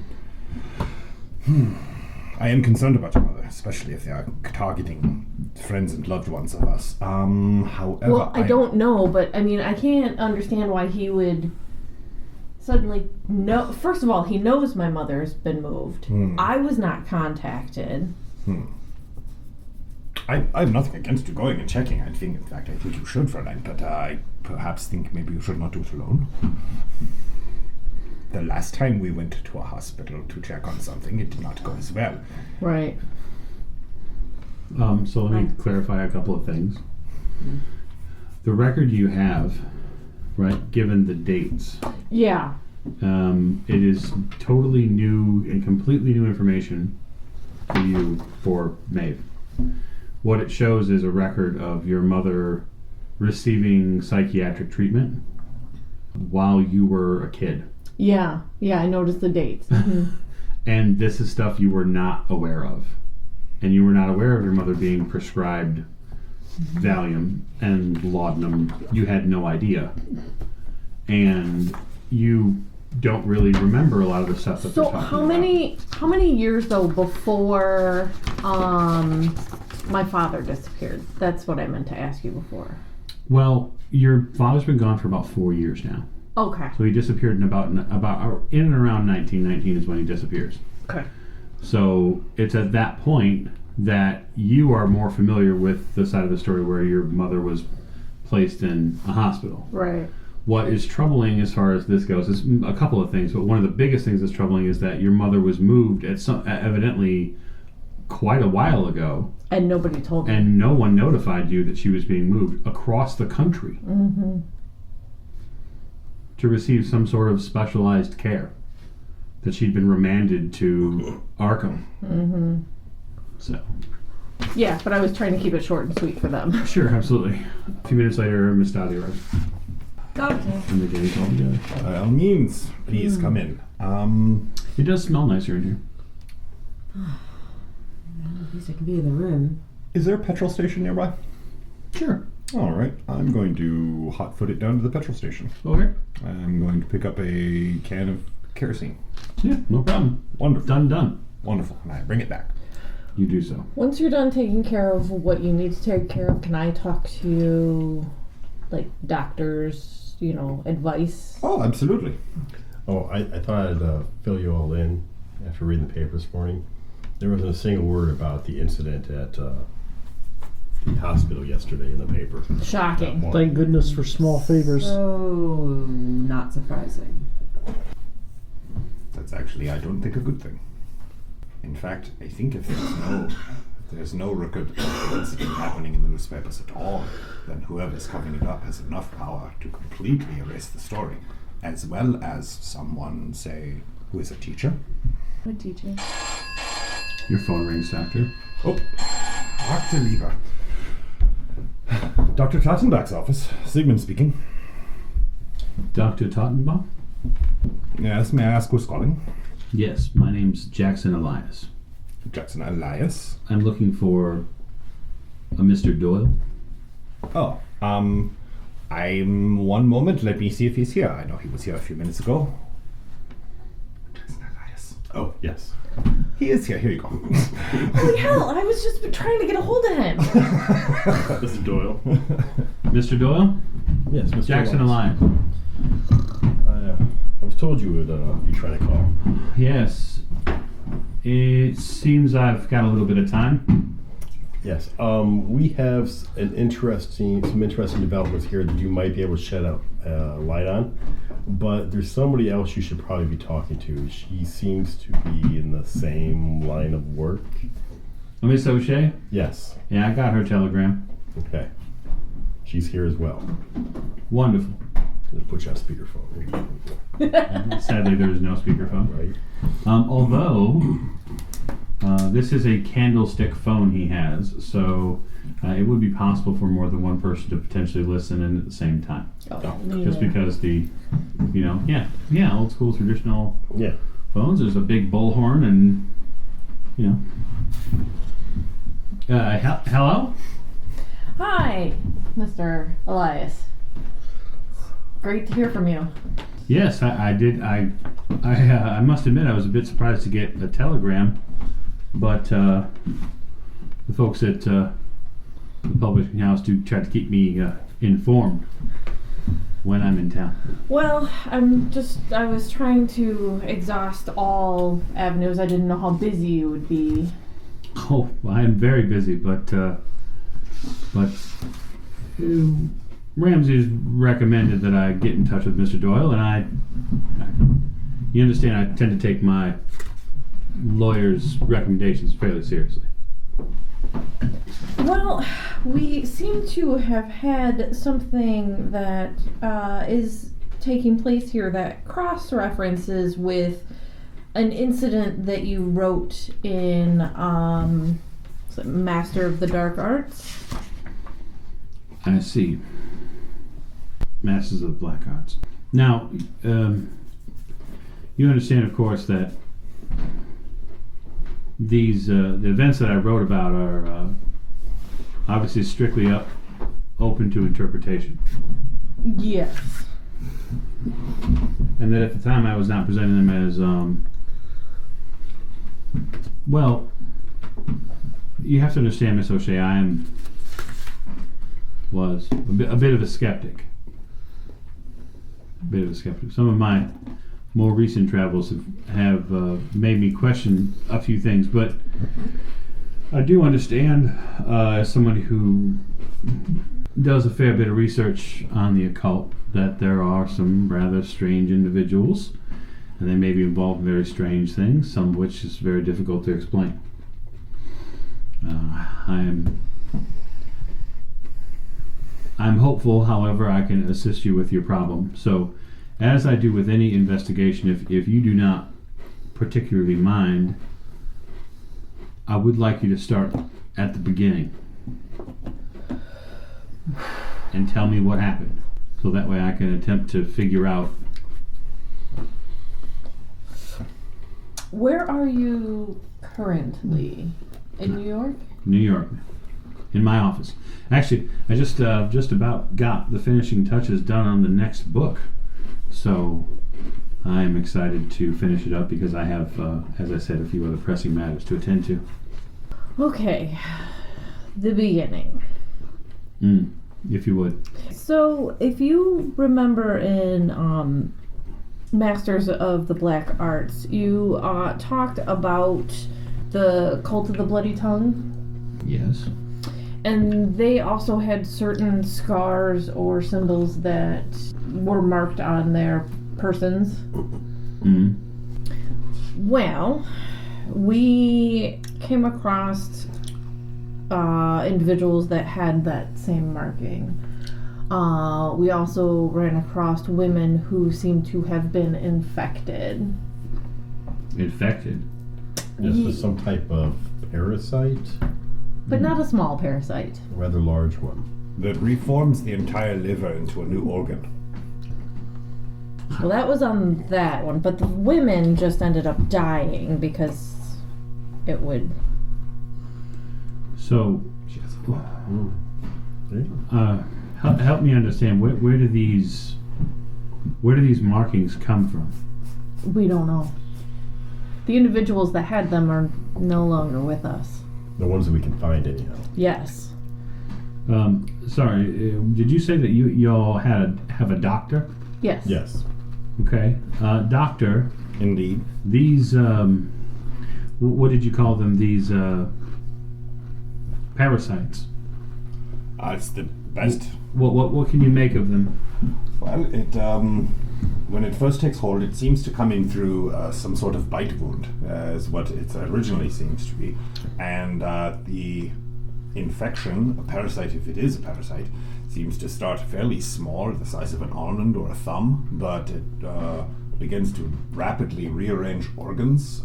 am concerned about your mother, especially if they are targeting friends and loved ones of us. However, Well, I don't know, but I mean, I can't understand why he would suddenly know. First of all, he knows my mother's been moved. I was not contacted. I have nothing against you going and checking. In fact, I think you should, Fräulein, but I perhaps think maybe you should not do it alone. The last time we went to a hospital to check on something, it did not go as well. Right. So let me clarify a couple of things. The record you have, right, given the dates, Yeah. it is totally new and completely new information for you for Maeve. What it shows is a record of your mother receiving psychiatric treatment while you were a kid. Yeah. I noticed the dates. And this is stuff you were not aware of. And you were not aware of your mother being prescribed Valium and laudanum. You had no idea. And you don't really remember a lot of the stuff that they're So talking how many years though before my father disappeared? That's what I meant to ask you before. Well, your father's been gone for about 4 years now. Okay. So he disappeared in about in and around 1919 is when he disappears. Okay. So it's at that point that you are more familiar with the side of the story where your mother was placed in a hospital. Right. What is troubling as far as this goes is a couple of things, but one of the biggest things that's troubling is that your mother was moved at evidently quite a while ago. And nobody told me. And no one notified you that she was being moved across the country to receive some sort of specialized care. That she'd been remanded to Arkham. So. Yeah, but I was trying to keep it short and sweet for them. Sure, absolutely. A few minutes later, Miss Dottie arrives. Okay. And they're getting called together. By all means, please come in. It does smell nicer in here. At least I can be in the room. Is there a petrol station nearby? Sure. All right, I'm going to hot-foot it down to the petrol station. Okay. I'm going to pick up a can of kerosene. Yeah, no problem. Wonderful. Done. Wonderful. And I bring it back. You do so. Once you're done taking care of what you need to take care of, can I talk to, like, doctors, advice? Oh, absolutely. Oh, I thought I'd fill you all in after reading the paper this morning. There wasn't a single word about the incident at the hospital yesterday in the paper. Shocking. Thank goodness for small favors. So, not surprising. That's actually, I don't think, a good thing. In fact, I think if there's no record of the incident happening in the newspapers at all, then whoever's covering it up has enough power to completely erase the story, as well as someone, say, who is a teacher. What teacher? Your phone rings, Doctor. Oh, Dr. Lieber. Dr. Tottenbach's office. Sigmund speaking. Dr. Tottenbach? Yes, may I ask who's calling? Yes, my name's Jackson Elias. Jackson Elias. I'm looking for a Mr. Doyle. Oh, I'm one moment. Let me see if he's here. I know he was here a few minutes ago. Jackson Elias. Oh, yes. He is here. Here you go. Holy hell, I was just trying to get a hold of him. Mr. Doyle. Mr. Doyle? Yes, Mr. Jackson Elias. Elias. I was told you would be trying to call. Yes. It seems I've got a little bit of time. Yes. We have some interesting developments here that you might be able to shed a light on. But there's somebody else you should probably be talking to. She seems to be in the same line of work. Miss O'Shea? Yes. Yeah, I got her telegram. Okay. She's here as well. Wonderful. Let's put you on speakerphone. Sadly, there is no speakerphone. Right. Although, this is a candlestick phone he has, so it would be possible for more than one person to potentially listen in at the same time. Just because old school traditional phones, there's a big bullhorn and, hello? Hi, Mr. Elias. Great to hear from you. Yes, I did. I must admit I was a bit surprised to get a telegram, but the folks at the publishing house do try to keep me informed when I'm in town. Well, I was trying to exhaust all avenues. I didn't know how busy you would be. Oh, I am very busy, but Ramsey's recommended that I get in touch with Mr. Doyle, and you understand, I tend to take my lawyer's recommendations fairly seriously. Well, we seem to have had something that is taking place here that cross-references with an incident that you wrote in Master of the Dark Arts. I see. Masters of the Black Arts. Now, you understand, of course, that these the events that I wrote about are obviously strictly open to interpretation. Yes. and that at the time I was not presenting them as, well, you have to understand, Miss O'Shea, was a bit of a skeptic. Some of my more recent travels have made me question a few things, but I do understand, as someone who does a fair bit of research on the occult, that there are some rather strange individuals, and they may be involved in very strange things, some of which is very difficult to explain. I'm hopeful, however, I can assist you with your problem. So, as I do with any investigation, if you do not particularly mind, I would like you to start at the beginning and tell me what happened, so that way I can attempt to figure out. Where are you currently? In New York? New York. In my office. Actually, I just about got the finishing touches done on the next book. So I am excited to finish it up because I have, as I said, a few other pressing matters to attend to. Okay. The beginning. If you would. So, if you remember in Masters of the Black Arts, you talked about the Cult of the Bloody Tongue. Yes. And they also had certain scars or symbols that were marked on their persons. Well, we came across individuals that had that same marking. We also ran across women who seemed to have been infected. Infected? This is some type of parasite? But not a small parasite. A rather large one. That reforms the entire liver into a new organ. Well, that was on that one, but the women just ended up dying because it would... So, help me understand, where do these markings come from? We don't know. The individuals that had them are no longer with us. The ones that we can find anyhow. Yes. Sorry, did you say that y'all have a doctor? Yes. Yes. Okay. Doctor. Indeed. These, what did you call them? These, parasites. It's the best. What can you make of them? Well, it when it first takes hold, it seems to come in through some sort of bite wound, as what it originally seems to be, and the infection, a parasite, if it is a parasite, seems to start fairly small, the size of an almond or a thumb, but it begins to rapidly rearrange organs,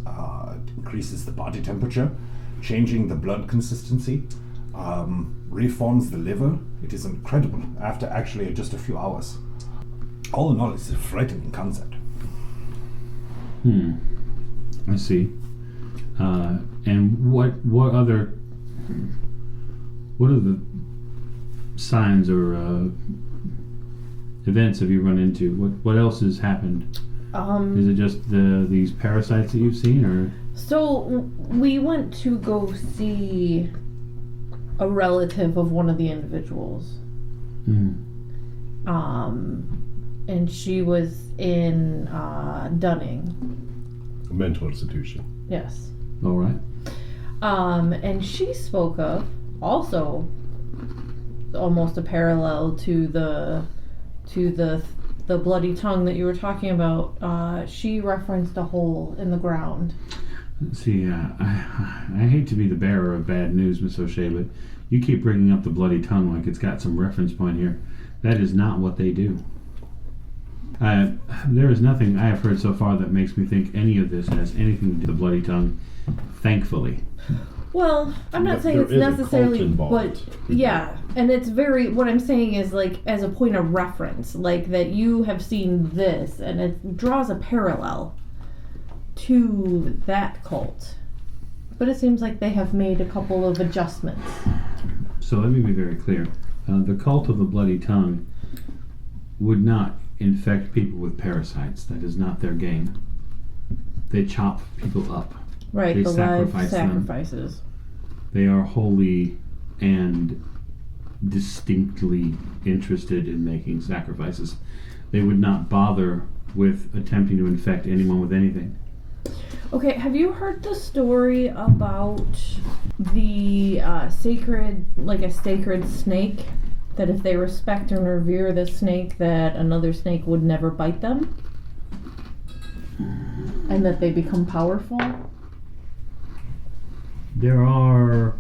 increases the body temperature, changing the blood consistency, reforms the liver. It is incredible after actually just a few hours. All in all, it's a frightening concept. I see. And what other signs or events have you run into? What else has happened? Is it just these parasites that you've seen, or? So we went to go see a relative of one of the individuals. And she was in Dunning. A mental institution. Yes. All right. And she spoke of also almost a parallel to the bloody tongue that you were talking about. She referenced a hole in the ground. See, I hate to be the bearer of bad news, Miss O'Shea, but you keep bringing up the bloody tongue like it's got some reference point here. That is not what they do. There is nothing I have heard so far that makes me think any of this has anything to do with the bloody tongue, thankfully. Well, I'm not saying it's necessarily, but yeah, and it's very, what I'm saying is like as a point of reference, like that you have seen this and it draws a parallel to that cult. But it seems like they have made a couple of adjustments. So let me be very clear. The cult of the bloody tongue would not infect people with parasites. That is not their game. They chop people up. Right, They the live sacrifice them. sacrifices. They are wholly and distinctly interested in making sacrifices. They would not bother with attempting to infect anyone with anything. Okay, have you heard the story about the sacred, like a sacred snake? That if they respect and revere the snake, that another snake would never bite them? And that they become powerful? There are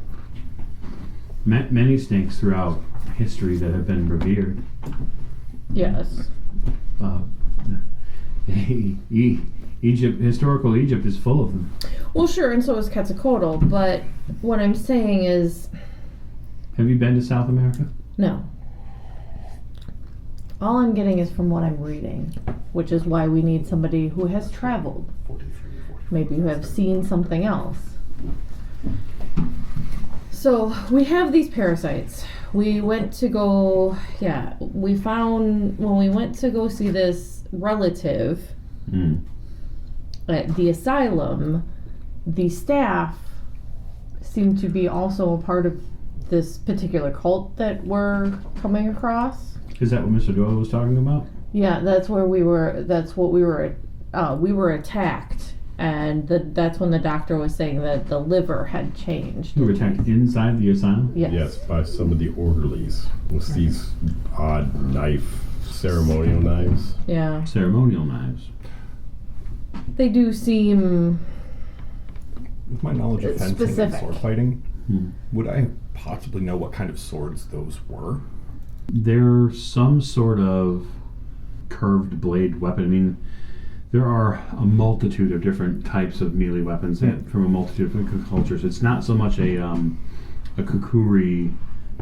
many snakes throughout history that have been revered. Yes. Historical Egypt is full of them. Well, sure, and so is Quetzalcoatl, but what I'm saying is, Have you been to South America? no. All I'm getting is from what I'm reading, which is why we need somebody who has traveled. Maybe who have seen something else. So, we have these parasites. We went to go, we found, when we went to go see this relative at the asylum, the staff seemed to be also a part of this particular cult that we're coming across. Is that what Mr. Doyle was talking about? Yeah, that's where we were. That's what we were. We were attacked, and that's when the doctor was saying that the liver had changed. You were attacked inside the asylum? Yes. Yes, by some of the orderlies with these odd ceremonial knives. Yeah. Ceremonial knives. They do seem. With my knowledge of fencing and Specific. sword fighting, would I possibly know what kind of swords those were? They're some sort of curved blade weapon. I mean, there are a multitude of different types of melee weapons from a multitude of different cultures. It's not so much a kukuri,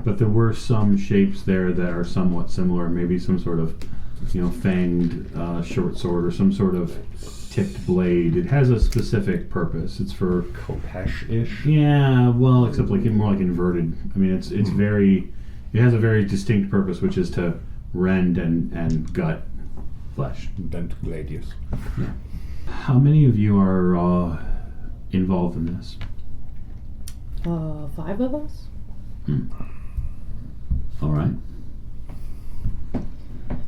but there were some shapes there that are somewhat similar. Maybe some sort of, fanged short sword or some sort of tipped blade. It has a specific purpose. It's for Kopesh-ish? yeah, well, except more like inverted. I mean, it's very. It has a very distinct purpose, which is to rend and gut flesh. Dent gladius. How many of you are involved in this? 5 of us. All right.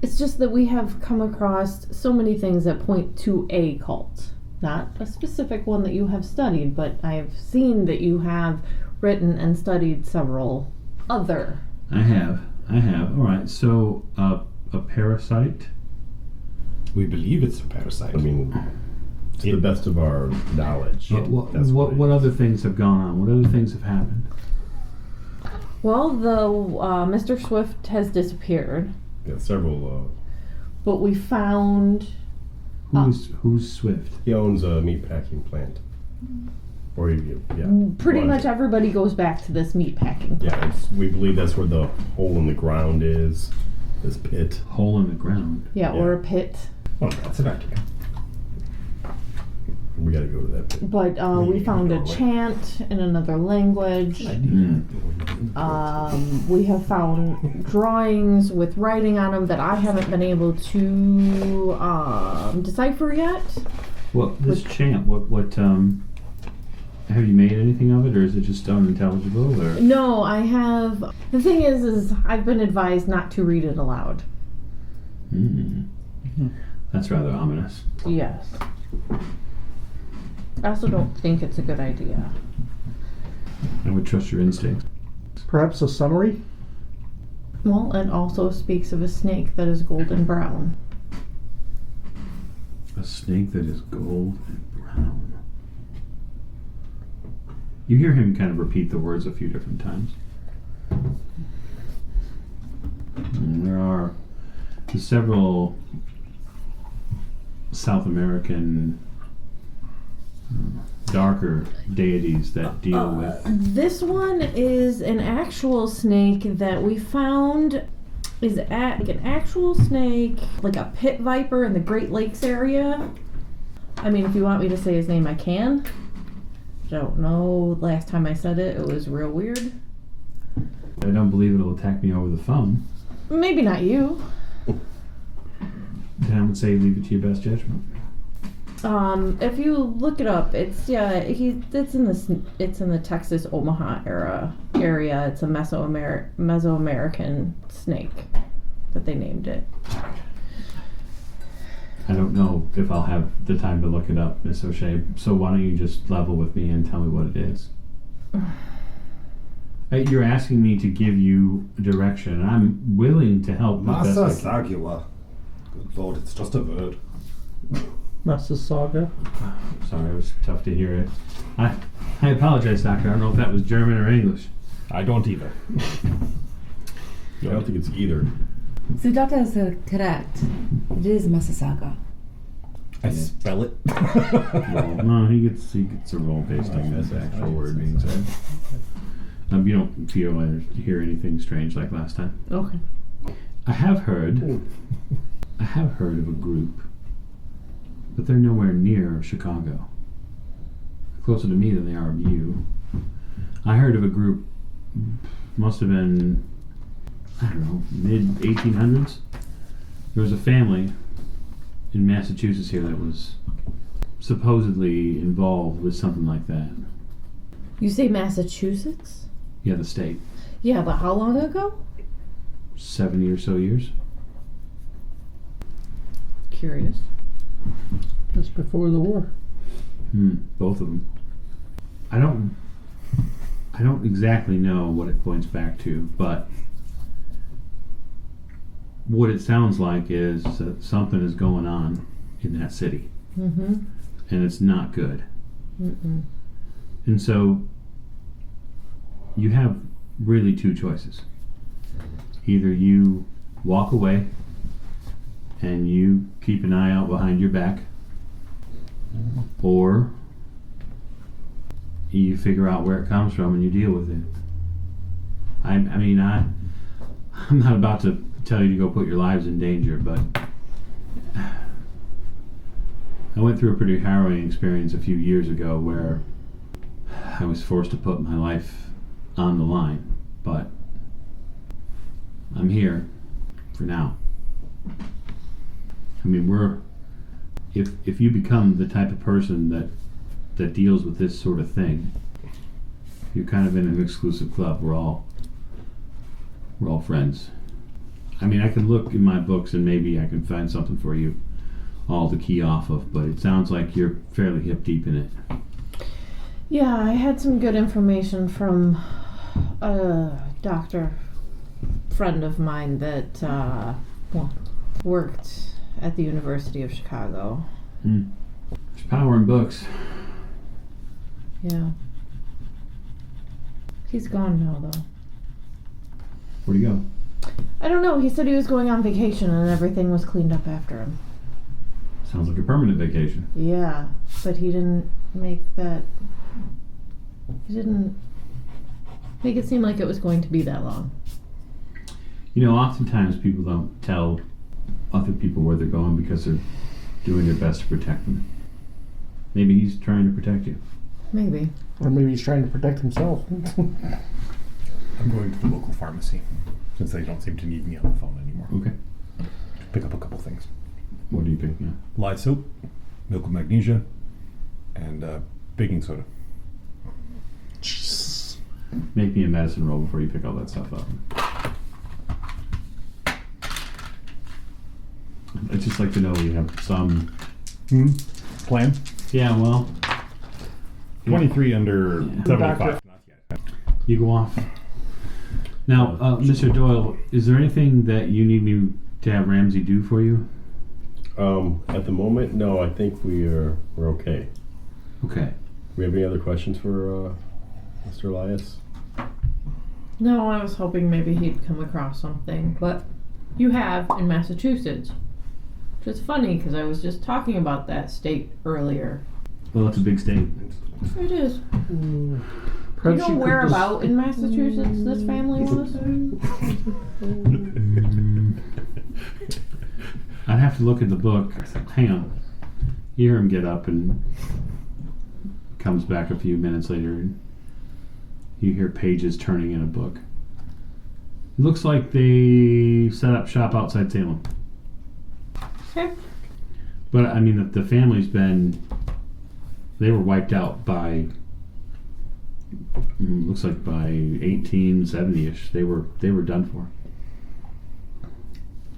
It's just that we have come across so many things that point to a cult. Not a specific one that you have studied, but I have seen that you have written and studied several other. I have. All right. So, a parasite. We believe it's a parasite. I mean, to the best of our knowledge. that's What other things have gone on? What other things have happened? Well, the Mr. Swift has disappeared, Yeah, several. but we found. Who's Swift? He owns a meatpacking plant. Or Pretty runs much it. everybody goes back to this meatpacking. Yeah, we believe that's where the hole in the ground is. This pit. Hole in the ground. Yeah, or a pit. Oh, that's an idea. We gotta go to that pit. But we found a chant in another language. We have found drawings with writing on them that I haven't been able to decipher yet. Well, this chant. What have you made anything of it, or is it just unintelligible? Or No, I have. The thing is I've been advised not to read it aloud. That's rather ominous. Yes. I also don't think it's a good idea. I would trust your instincts. Perhaps a summary? Well, it also speaks of a snake that is golden brown. A snake that is gold and brown. You hear him kind of repeat the words a few different times. And there are several South American darker deities that deal with. This one is an actual snake that we found is like an actual snake, like a pit viper in the Great Lakes area. I mean, if you want me to say his name, I can. Don't know. Last time I said it, it was real weird. I don't believe it'll attack me over the phone. Maybe not you. then I would say leave it to your best judgment. If you look it up, it's in the Texas Omaha area. It's a Mesoamerican snake that they named it. I don't know if I'll have the time to look it up, Miss O'Shea. So why don't you just level with me and tell me what it is? You're asking me to give you direction, and I'm willing to help. Massassauga. Good lord, it's just a word. Massassauga. Sorry, it was tough to hear it. I apologize, Doctor. I don't know if that was German or English. I don't either. I don't think it's either. So Doctor is correct. It is Massassauga. I spell it. No, he gets a roll based on the actual word being said. You don't feel or hear anything strange like last time. Okay. I have heard of a group, but they're nowhere near Chicago. Closer to me than they are of you. I heard of a group, must have been, I don't know, mid-1800s. There was a family in Massachusetts here that was supposedly involved with something like that. You say Massachusetts? Yeah, the state. Yeah, but how long ago? 70 or so years. Curious. Just before the war. Both of them. I don't exactly know what it points back to, but what it sounds like is that something is going on in that city. Mm-hmm. And it's not good. Mm-mm. And so you have really two choices. Either you walk away and you keep an eye out behind your back, or you figure out where it comes from and you deal with it. I'm not about to tell you to go put your lives in danger, but I went through a pretty harrowing experience a few years ago where I was forced to put my life on the line, but I'm here for now. I mean, if you become the type of person that deals with this sort of thing, you're kind of in an exclusive club. We're all friends. I mean, I can look in my books and maybe I can find something for you all to key off of, but it sounds like you're fairly hip deep in it. Yeah, I had some good information from a doctor friend of mine that worked at the University of Chicago. There's power in books. Yeah. He's gone now, though. Where'd he go? I don't know. He said he was going on vacation and everything was cleaned up after him. Sounds like a permanent vacation. Yeah, but he didn't make that... He didn't make it seem like it was going to be that long. You know, oftentimes people don't tell other people where they're going because they're doing their best to protect them. Maybe he's trying to protect you. Maybe. Or maybe he's trying to protect himself. I'm going to the local pharmacy since they don't seem to need me on the phone anymore. Okay. Pick up a couple things. What are you picking up? Lye soap, milk of magnesia, and baking soda. Make me a medicine roll before you pick all that stuff up. I'd just like to know you have some... Plan? Yeah, well... 23 under 75. Not yet. You go off. Now, Mr. Doyle, is there anything that you need me to have Ramsey do for you? At the moment, no. I think we're okay. Okay. We have any other questions for Mr. Elias? No, I was hoping maybe he'd come across something, but you have in Massachusetts. Which is funny because I was just talking about that state earlier. Well, it's a big state. It is. Perhaps you know you where could just- about in Massachusetts this family was? I'd have to look at the book. Hang on. You hear him get up and comes back a few minutes later and you hear pages turning in a book. It looks like they set up shop outside Salem. Okay. But I mean, the family's been. They were wiped out by. Looks like by 1870-ish. They were done for.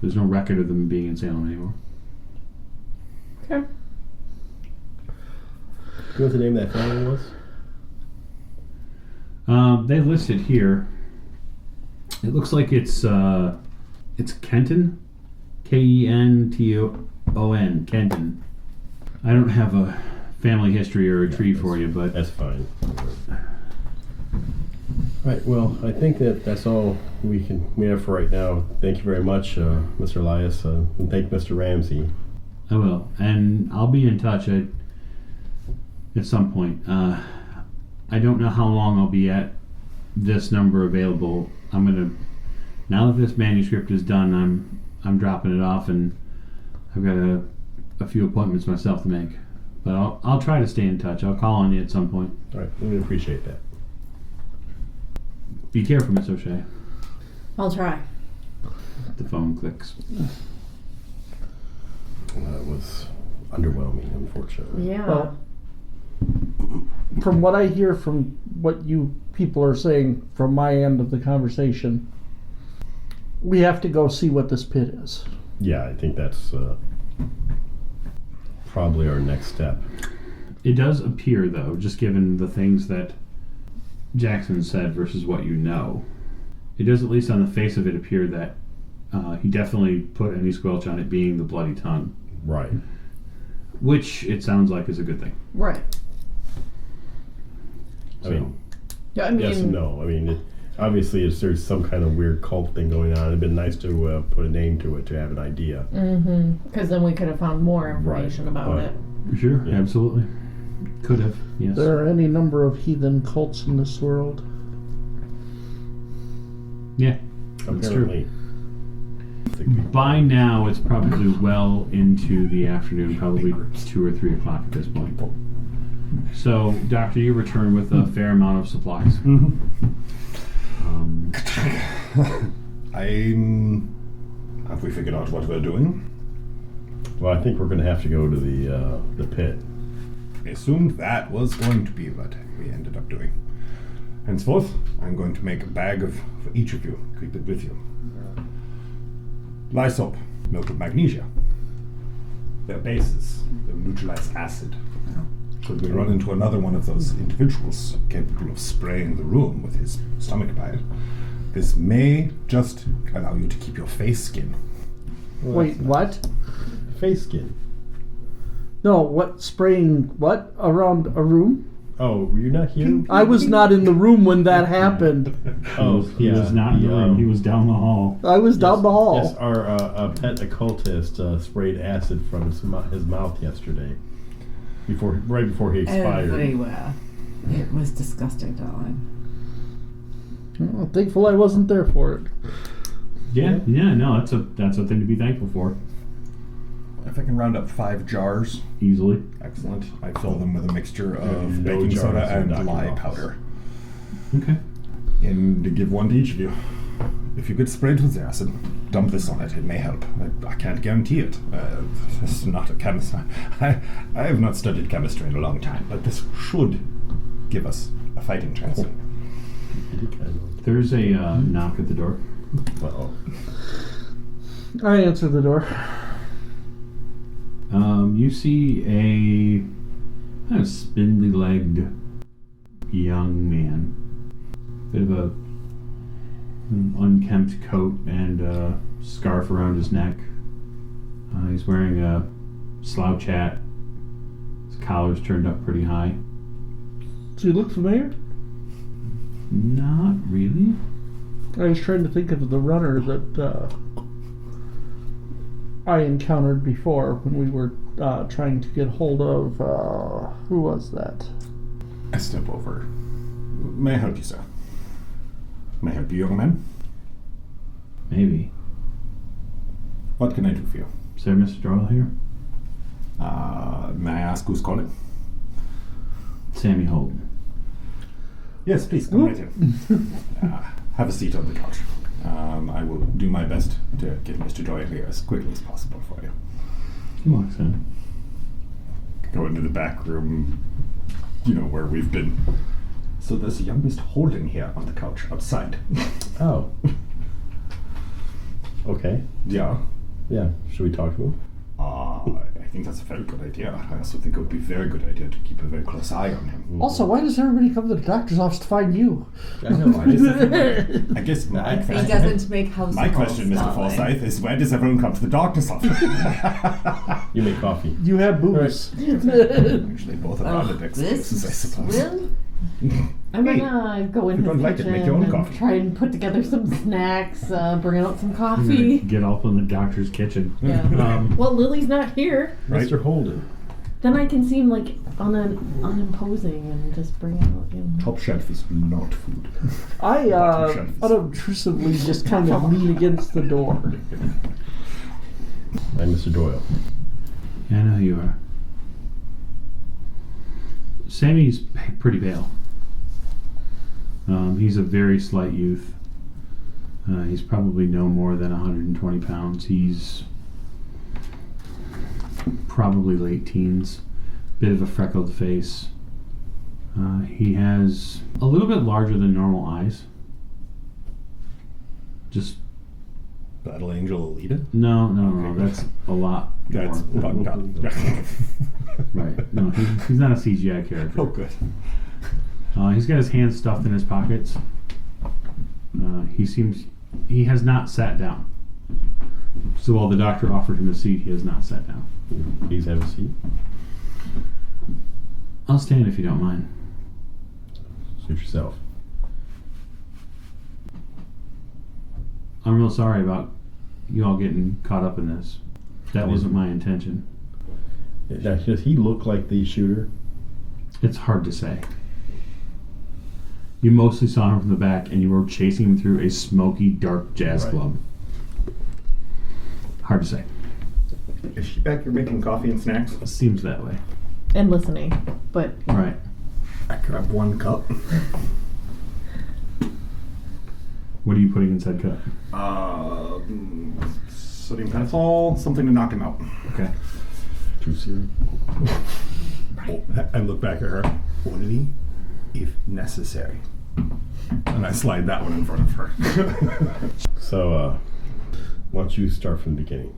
There's no record of them being in Salem anymore. Okay. Do you know what the name of that family was? They listed here. It looks like it's Kenton, Kenton, Kenton. I don't have a family history or a tree for you, but That's fine. Right. Well, I think that's all we have for right now. Thank you very much, Mr. Elias, and thank Mr. Ramsey. I will, and I'll be in touch at some point. I don't know how long I'll be at this number available. I'm gonna, now that this manuscript is done, I'm dropping it off, and I've got a few appointments myself to make. But I'll try to stay in touch. I'll call on you at some point. All right. We appreciate that. Be careful, Miss O'Shea. I'll try. The phone clicks. It was underwhelming, unfortunately. Yeah. Well, from what I hear from what you people are saying from my end of the conversation, we have to go see what this pit is. Yeah, I think that's probably our next step. It does appear, though, just given the things that Jackson said versus what you know, it does, at least on the face of it, appear that he definitely put any squelch on it being the bloody tongue. Right. Which it sounds like is a good thing. Right. I mean, Yeah, I mean, yes and no. I mean, obviously, there's some kind of weird cult thing going on. It'd been nice to put a name to it to have an idea. because then we could have found more information Right, about but- it. Sure, Yeah. absolutely. Could have, yes. There are any number of heathen cults in this world. Yeah, that's true. Apparently. By now, it's probably well into the afternoon, probably 2 or 3 o'clock at this point. So, Doctor, you return with a fair amount of supplies. Have we figured out what we're doing? Well, I think we're going to have to go to the pit. I assumed that was going to be what we ended up doing. Henceforth, I'm going to make a bag for each of you. Keep it with you. Lysop, milk of magnesia. Their bases, they neutralize acid. Should we run into another one of those individuals capable of spraying the room with his stomach bile, this may just allow you to keep your face skin. Wait, what? Face skin. No, what? Spraying what? Around a room? Oh, you're not here? I was not in the room when that happened. Oh, He was not in the room. He was down the hall. I was down the hall. Yes, our pet occultist sprayed acid from his mouth yesterday, right before he expired. Everywhere. It was disgusting, darling. Well, thankful I wasn't there for it. Yeah, no, that's a thing to be thankful for. If I can round up 5 jars, Easily. excellent. I fill them with a mixture of no baking jars soda in and Dr. lye Office. powder. Okay. And to give one to each of you. If you get sprayed with the acid, dump this on it. It may help. I can't guarantee it. This is not a chemist. I have not studied chemistry in a long time, but this should give us a fighting chance. There's a knock at the door. Uh-oh. I answered the door. You see a kind of spindly-legged young man. Bit of an unkempt coat and a scarf around his neck. He's wearing a slouch hat. His collar's turned up pretty high. Do you look familiar? Not really. I was trying to think of the runner that I encountered before when we were trying to get hold of, who was that? I step over. May I help you, sir? May I help you, young man? Maybe. What can I do for you? Is there Mr. Doyle here? May I ask who's calling? Sammy Holden. Yes, please, come right in. Have a seat on the couch. I will do my best to get Mr. Doyle here as quickly as possible for you. Walks in. Go into the back room, where we've been. So there's a young Mr. Holden here on the couch outside. Oh. Okay. Yeah. Yeah. Should we talk to him? I think that's a very good idea. I also think it would be a very good idea to keep a very close eye on him. Also, why does everybody come to the doctor's office to find you? I know. I guess my He question. doesn't make house My calls, question, Mr. darling. Forsyth, is where does everyone come to the doctor's office? You make coffee. You have booze. Actually, both are valid This excuses, I suppose. will I'm Hey, gonna go in you the don't like it, kitchen make your own and coffee. try and put together some snacks, bring out some You're coffee. gonna get up in the doctor's kitchen. Yeah. Well, Lily's not here. Right. Mr. Holden. Then I can seem like unimposing and just bring out, Top shelf is not food. I Bottom shelf is- unobtrusively just kind of lean against the door. I'm Mr. Doyle. Yeah, I know who you are. Sammy's pretty pale. He's a very slight youth. He's probably no more than 120 pounds. He's probably late teens. Bit of a freckled face. He has a little bit larger than normal eyes. Just Battle Angel Alita? no. That's a lot. That's more. got Right. No, he's not a CGI character. Oh, good. He's got his hands stuffed in his pockets. He has not sat down. So while the doctor offered him a seat, he has not sat down. Please have a seat. I'll stand if you don't mind. Suit yourself. I'm real sorry about you all getting caught up in this. That wasn't my intention. Now, does he look like the shooter? It's hard to say. You mostly saw him from the back, and you were chasing him through a smoky, dark jazz Right. club. Hard to say. Is she back here making coffee and snacks? Seems that way. and listening. But Right. I grab one cup. What are you putting inside cup? Sodium pencil, something to knock him out. Okay. True serum. I look back at her. Only if necessary. And I slide that one in front of her. So, why don't you start from the beginning?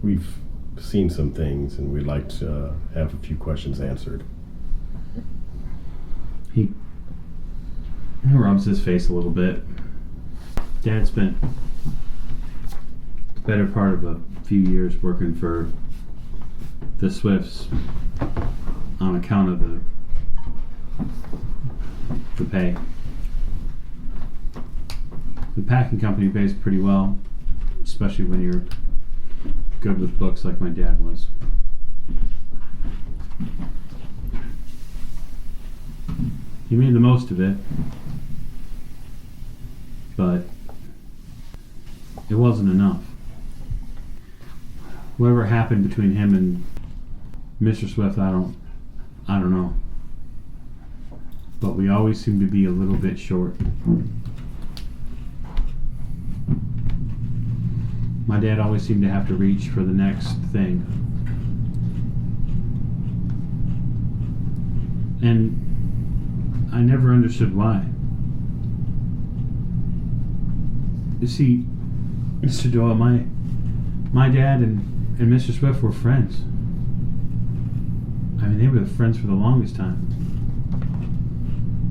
We've seen some things, and we'd like to have a few questions answered. He rubs his face a little bit. Dad spent the better part of a few years working for the Swifts on account of the pay. The packing company pays pretty well, especially when you're good with books like my dad was. He made the most of it, but it wasn't enough. Whatever happened between him and Mr. Swift, I don't know. But we always seem to be a little bit short. My dad always seemed to have to reach for the next thing. And I never understood why. You see, Mr. Doyle, my dad and Mr. Swift were friends. I mean, they were friends for the longest time.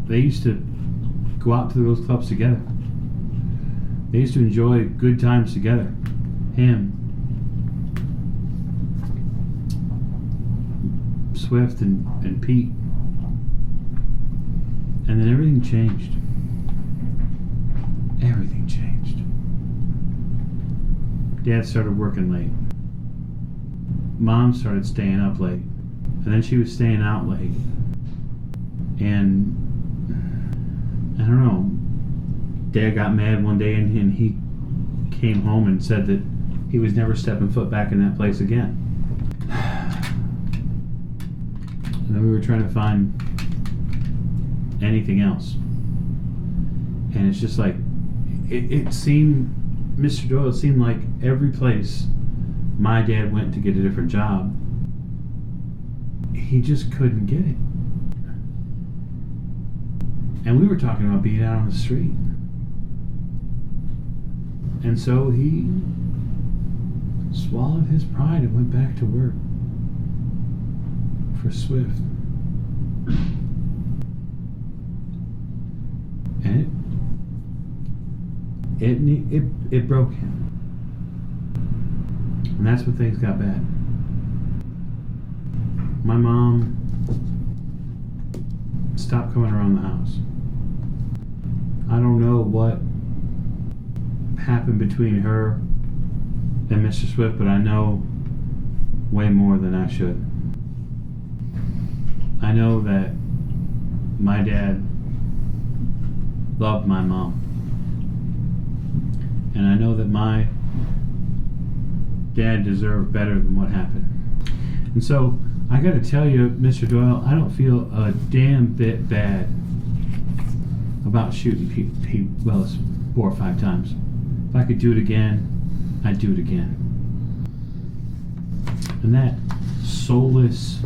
They used to go out to those clubs together. They used to enjoy good times together. Him, Swift, and Pete. And then everything changed. Everything changed. Dad started working late. Mom started staying up late. And then she was staying out late. And I don't know. Dad got mad one day and he came home and said that he was never stepping foot back in that place again. And then we were trying to find anything else. And it's just like, it seemed, Mr. Doyle, it seemed like every place my dad went to get a different job, he just couldn't get it. And we were talking about being out on the street. And so he swallowed his pride and went back to work for Swift. And it broke him. And that's when things got bad. My mom stopped coming around the house. I don't know what happened between her and Mr. Swift, but I know way more than I should. I know that my dad loved my mom. And I know that my dad deserved better than what happened. And so, I gotta tell you, Mr. Doyle, I don't feel a damn bit bad about shooting well, it's 4 or 5 times. If I could do it again, I'd do it again. And that soulless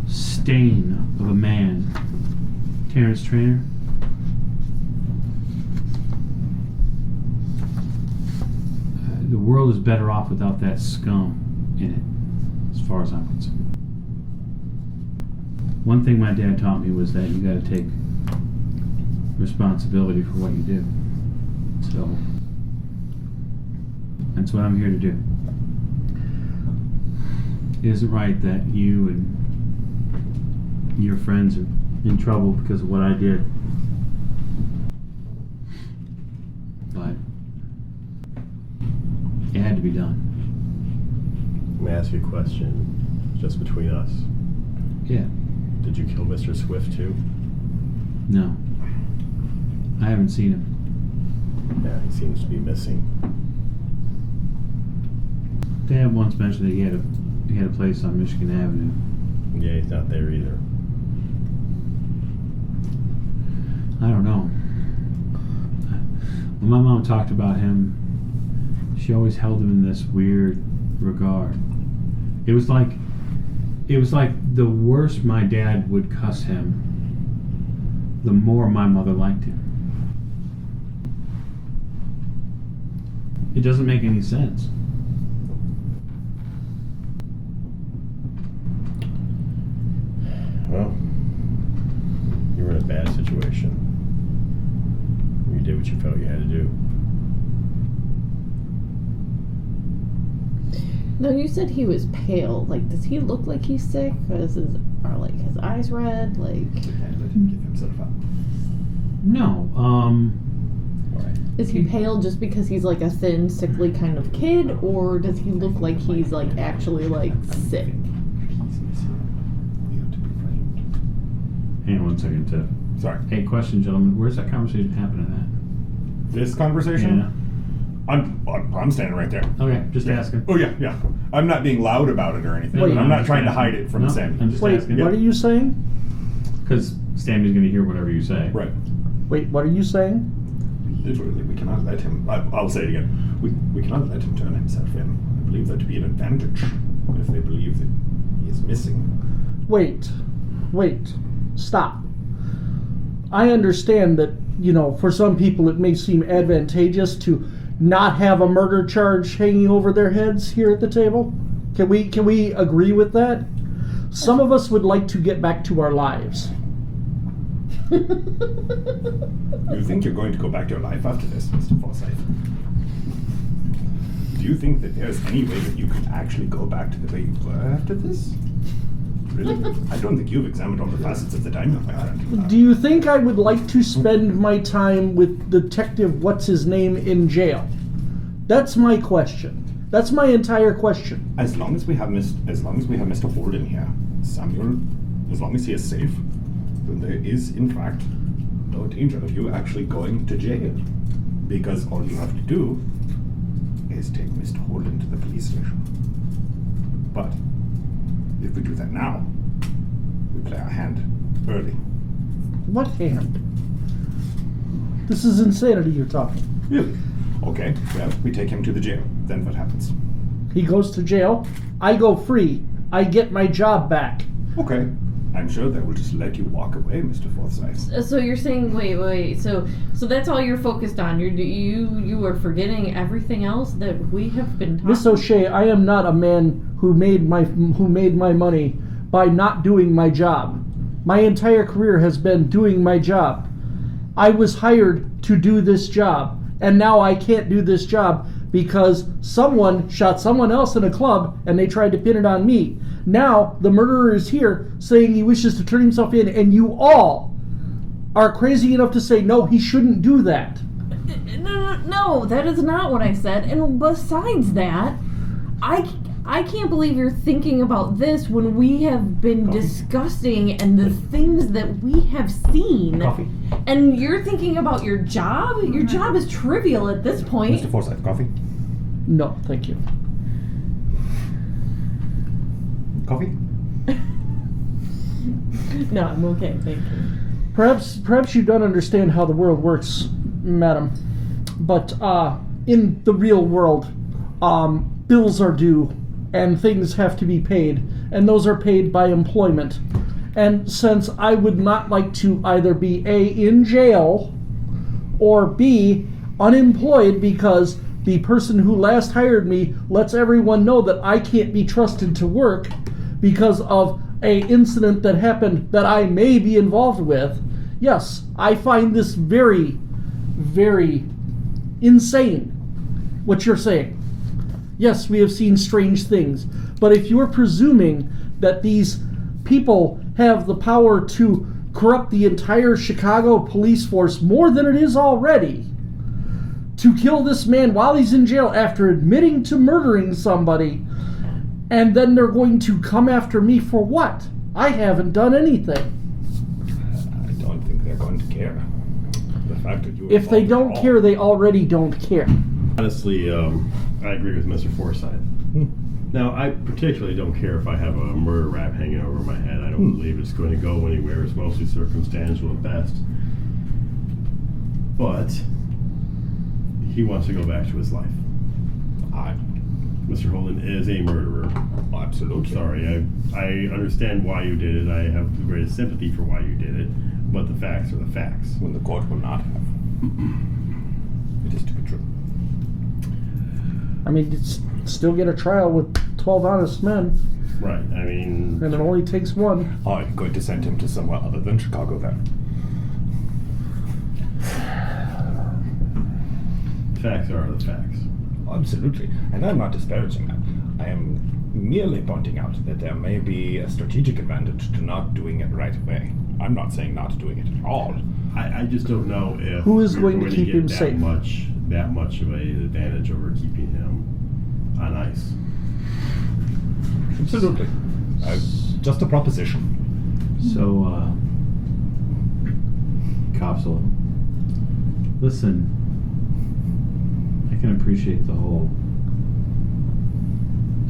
stain of a man, Terrence Traynor, the world is better off without that scum in it, as far as I'm concerned. One thing my dad taught me was that you got to take responsibility for what you do. So that's what I'm here to do. It isn't right that you and your friends are in trouble because of what I did. But it had to be done. Let me ask you a question, just between us. Yeah. Did you kill Mr. Swift too? No. I haven't seen him. Yeah, he seems to be missing. Dad once mentioned that he had a place on Michigan Avenue. Yeah, he's not there either. I don't know. When my mom talked about him, she always held him in this weird regard. It was like the worse my dad would cuss him, the more my mother liked him. It doesn't make any sense. Well, you were in a bad situation. You did what you felt you had to do. No, you said he was pale. Like, does he look like he's sick? Are like his eyes red? Like, We can't let him give himself up. No, Alright. is he pale just because he's like a thin, sickly kind of kid, or does he look like he's like actually like sick? He's missing. We have to be framed. hang on one second, Tiff. Sorry. Hey, question, gentlemen. Where's that conversation happening at? This conversation? I'm standing right there. Okay, just asking. Oh yeah. I'm not being loud about it or anything. Wait. I'm not trying to hide it from No, Sammy. I'm just Wait, asking. what are you saying? Because Sammy's going to hear whatever you say. Right. Wait, what are you saying? Literally, we cannot let him. I'll say it again. We cannot let him turn himself in. I believe that to be an advantage if they believe that he is missing. Wait, stop. I understand that, for some people it may seem advantageous to not have a murder charge hanging over their heads here at the table. Can we agree with that? Some of us would like to get back to our lives. You think you're going to go back to your life after this, Mr. Forsyth? Do you think that there's any way that you can actually go back to the way you were after this? Really? I don't think you've examined all the facets of the diamond, my friend. Do you think I would like to spend my time with Detective What's-His-Name in jail? That's my question. That's my entire question. As long as we have Mr. Holden here, Samuel, as long as he is safe, then there is, in fact, no danger of you actually going to jail. Because all you have to do is take Mr. Holden to the police station. But if we do that now, we play our hand early. What hand? This is insanity you're talking. Really? Okay, well, we take him to the jail. Then what happens? He goes to jail. I go free. I get my job back. Okay. I'm sure they will just let you walk away, Mr. Forsyth. So you're saying, wait. So that's all you're focused on. You are forgetting everything else that we have been talking. Miss O'Shea, I am not a man who made my money by not doing my job. My entire career has been doing my job. I was hired to do this job, and now I can't do this job because someone shot someone else in a club and they tried to pin it on me. Now the murderer is here saying he wishes to turn himself in, and you all are crazy enough to say, no, he shouldn't do that. No, that is not what I said. And besides that, I can't believe you're thinking about this when we have been discussing and the things that we have seen. Coffee. And you're thinking about your job? Your job is trivial at this point. Mr. Forsyth, coffee? No, thank you. Coffee? No, I'm okay, thank you. Perhaps you don't understand how the world works, madam. But in the real world, bills are due and things have to be paid, and those are paid by employment. And since I would not like to either be A, in jail, or B, unemployed because the person who last hired me lets everyone know that I can't be trusted to work because of a incident that happened that I may be involved with, yes, I find this very, very insane, what you're saying. Yes, we have seen strange things, but if you're presuming that these people have the power to corrupt the entire Chicago police force more than it is already, to kill this man while he's in jail after admitting to murdering somebody, and then they're going to come after me for what? I haven't done anything. I don't think they're going to care. The fact that you If they don't care, they already don't care. Honestly, I agree with Mr. Forsyth. Now, I particularly don't care if I have a murder rap hanging over my head. I don't believe it's going to go anywhere. It's mostly circumstantial at best. But he wants to go back to his life. Mr. Holden is a murderer. Absolutely. Sorry, I understand why you did it. I have the greatest sympathy for why you did it. But the facts are the facts. When the court will not have. It is to be true. I mean, still get a trial with 12 honest men, Right, I mean... and it only takes one. I'm going to send him to somewhere other than Chicago then. Facts are the facts. Absolutely. And I'm not disparaging that. I am merely pointing out that there may be a strategic advantage to not doing it right away. I'm not saying not doing it at all. I just don't know if... Who is we're going to keep get him safe? That much of an advantage over keeping him on ice. Absolutely. Just a proposition. So, Copsel, listen, I can appreciate the whole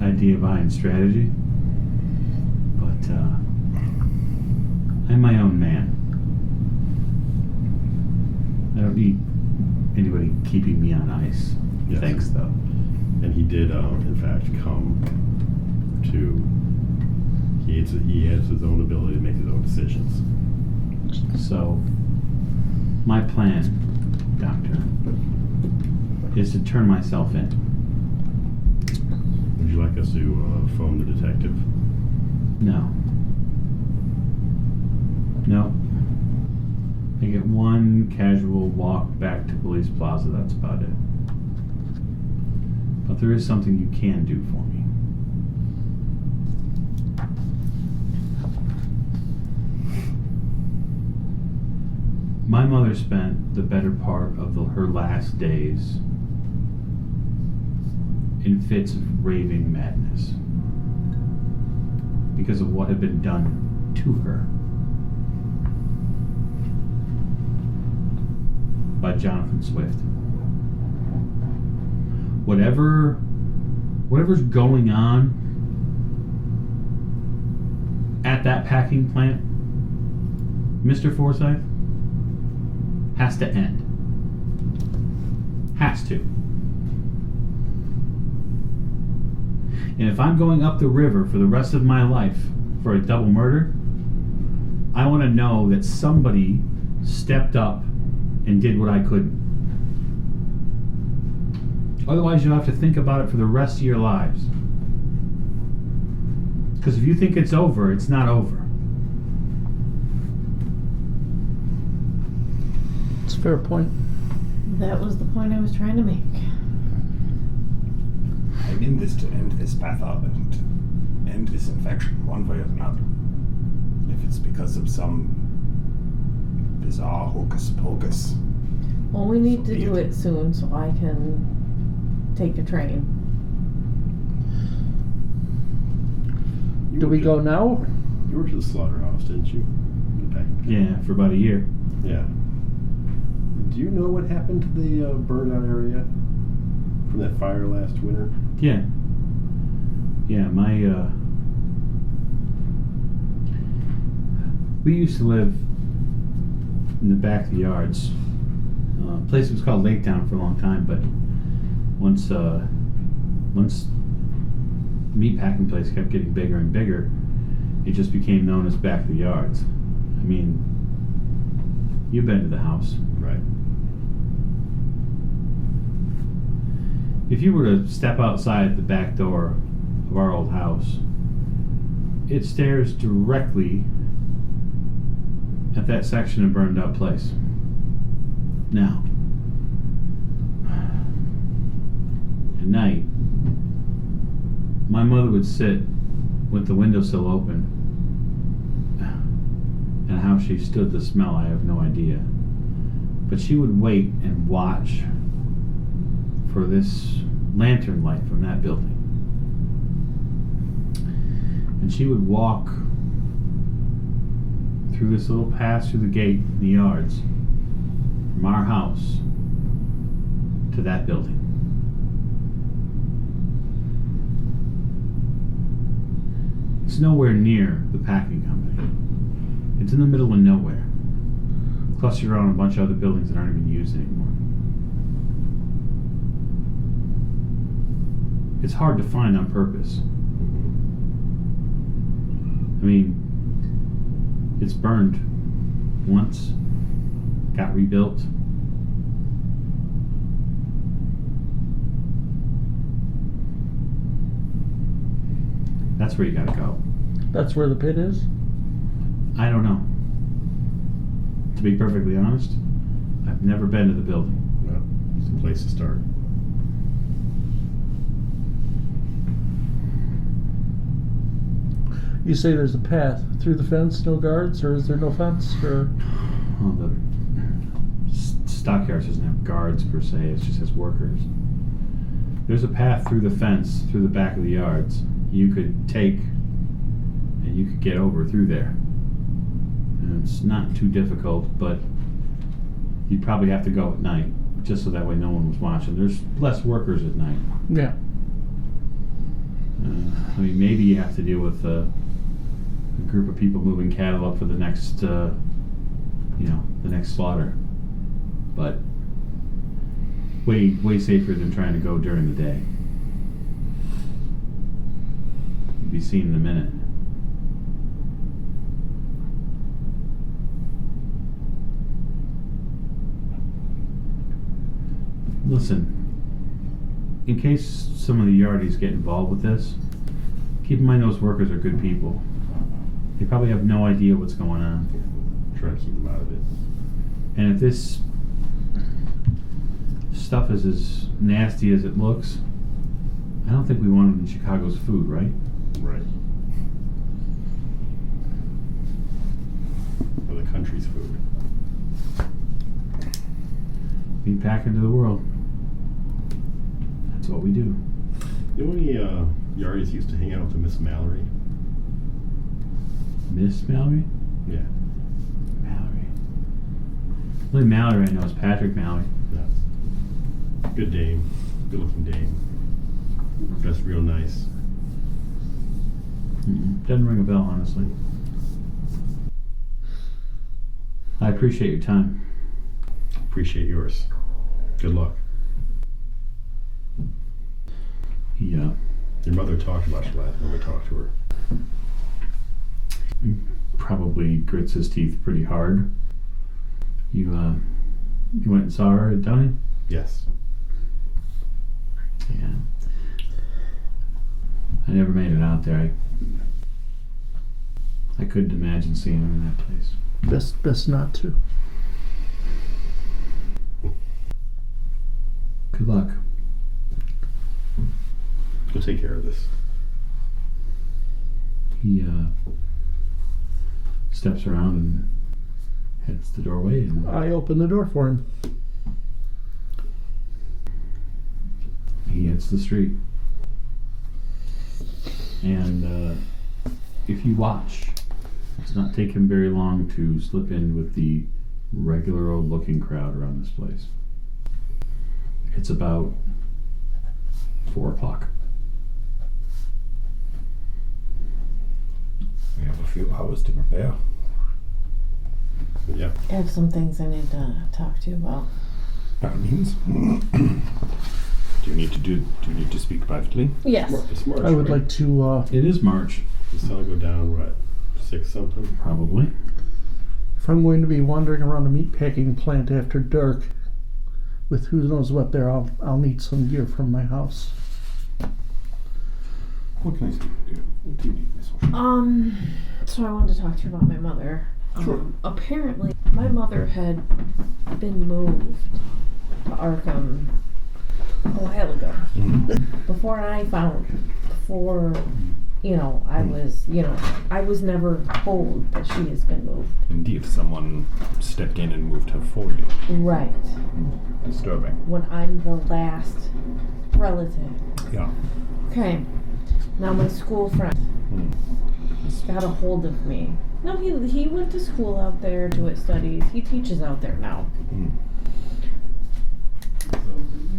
idea behind strategy, but I'm my own man. I don't need anybody keeping me on ice. Yes. Thanks, though. And he did, in fact, come to... He has his own ability to make his own decisions. So, my plan, Doctor, is to turn myself in. Would you like us to phone the detective? No. I get one casual walk back to Police Plaza, that's about it. But there is something you can do for me. My mother spent the better part of her last days in fits of raving madness because of what had been done to her by Jonathan Swift. Whatever's going on at that packing plant, Mr. Forsyth, has to end. Has to. And if I'm going up the river for the rest of my life for a double murder, I want to know that somebody stepped up and did what I couldn't. Otherwise, you'll have to think about it for the rest of your lives. Because if you think it's over, it's not over. It's a fair point. That was the point I was trying to make. I'm in this to end this path out and end this infection one way or another. If it's because of some bizarre hocus pocus. Well, we need So to be do it. it soon so I can take a train. Do we go now? You worked at the slaughterhouse, didn't you? Yeah, for about a year. Yeah. Do you know what happened to the burned out area from that fire last winter? Yeah. Yeah, we used to live in the back of the yards. Place was called Lake Town for a long time, but once the meatpacking place kept getting bigger and bigger, it just became known as back of the yards. I mean, you've been to the house. Right. If you were to step outside the back door of our old house, it stares directly at that section of burned out place. Now, at night, my mother would sit with the windowsill open, and how she stood the smell, I have no idea. But she would wait and watch for this lantern light from that building. And she would walk through this little path through the gate in the yards from our house to that building. It's nowhere near the packing company. It's in the middle of nowhere. Plus you're on a bunch of other buildings that aren't even used anymore. It's hard to find on purpose. I mean, it's burned once, got rebuilt. That's where you gotta go. That's where the pit is? I don't know. To be perfectly honest, I've never been to the building. Well, it's a place to start. You say there's a path through the fence, no guards, or is there no fence? Or Well, the stockyards doesn't have guards per se, it just has workers. There's a path through the fence, through the back of the yards. You could take, and you could get over through there. And it's not too difficult, but you'd probably have to go at night, just so that way no one was watching. There's less workers at night. yeah, I mean, maybe you have to deal with a group of people moving cattle up for the next, the next slaughter. But way safer than trying to go during the day. You'll be seen in a minute. Listen, in case some of the yardies get involved with this, keep in mind those workers are good people. They probably have no idea what's going on. Try to keep them out of it. And if this stuff is as nasty as it looks, I don't think we want it in Chicago's food, right? Right. Or the country's food. Feed back into the world. That's what we do. You know any yardies used to hang out with Miss Mallory? Miss Mallory? Yeah. Mallory. The only Mallory I know is Patrick Mallory. Yeah. Good dame. Good looking dame. Dressed real nice. Doesn't ring a bell, honestly. I appreciate your time. Appreciate yours. Good luck. Yeah. Your mother talked about you last time we talked to her. Probably grits his teeth pretty hard. You went and saw her at Dunning? Yes. Yeah. I never made it out there. I couldn't imagine seeing him in that place. Best not to. Good luck. Go take care of this. He steps around and heads the doorway, and I open the door for him. he hits the street. And if you watch, it does not take him very long to slip in with the regular old looking crowd around this place. It's about 4 o'clock. We have a few hours to prepare. Yeah. I have some things I need to talk to you about. By all means. Do you need to speak privately? Yes. It's March. I would right? like to, It is March, The sun will go down, what, 6 something? probably. if I'm going to be wandering around a meatpacking plant after dark with who knows what there, I'll need some gear from my house. What can I speak to you? What do you need, Miss Ocean? So I wanted to talk to you about my mother. Sure. Apparently, my mother had been moved to Arkham a while ago. Before I found her. Before, I was never told that she has been moved. Indeed, someone stepped in and moved her for you. Right. Disturbing. When I'm the last relative. Yeah. Okay. Now my school friend got a hold of me. No, he went to school out there to his studies. He teaches out there now.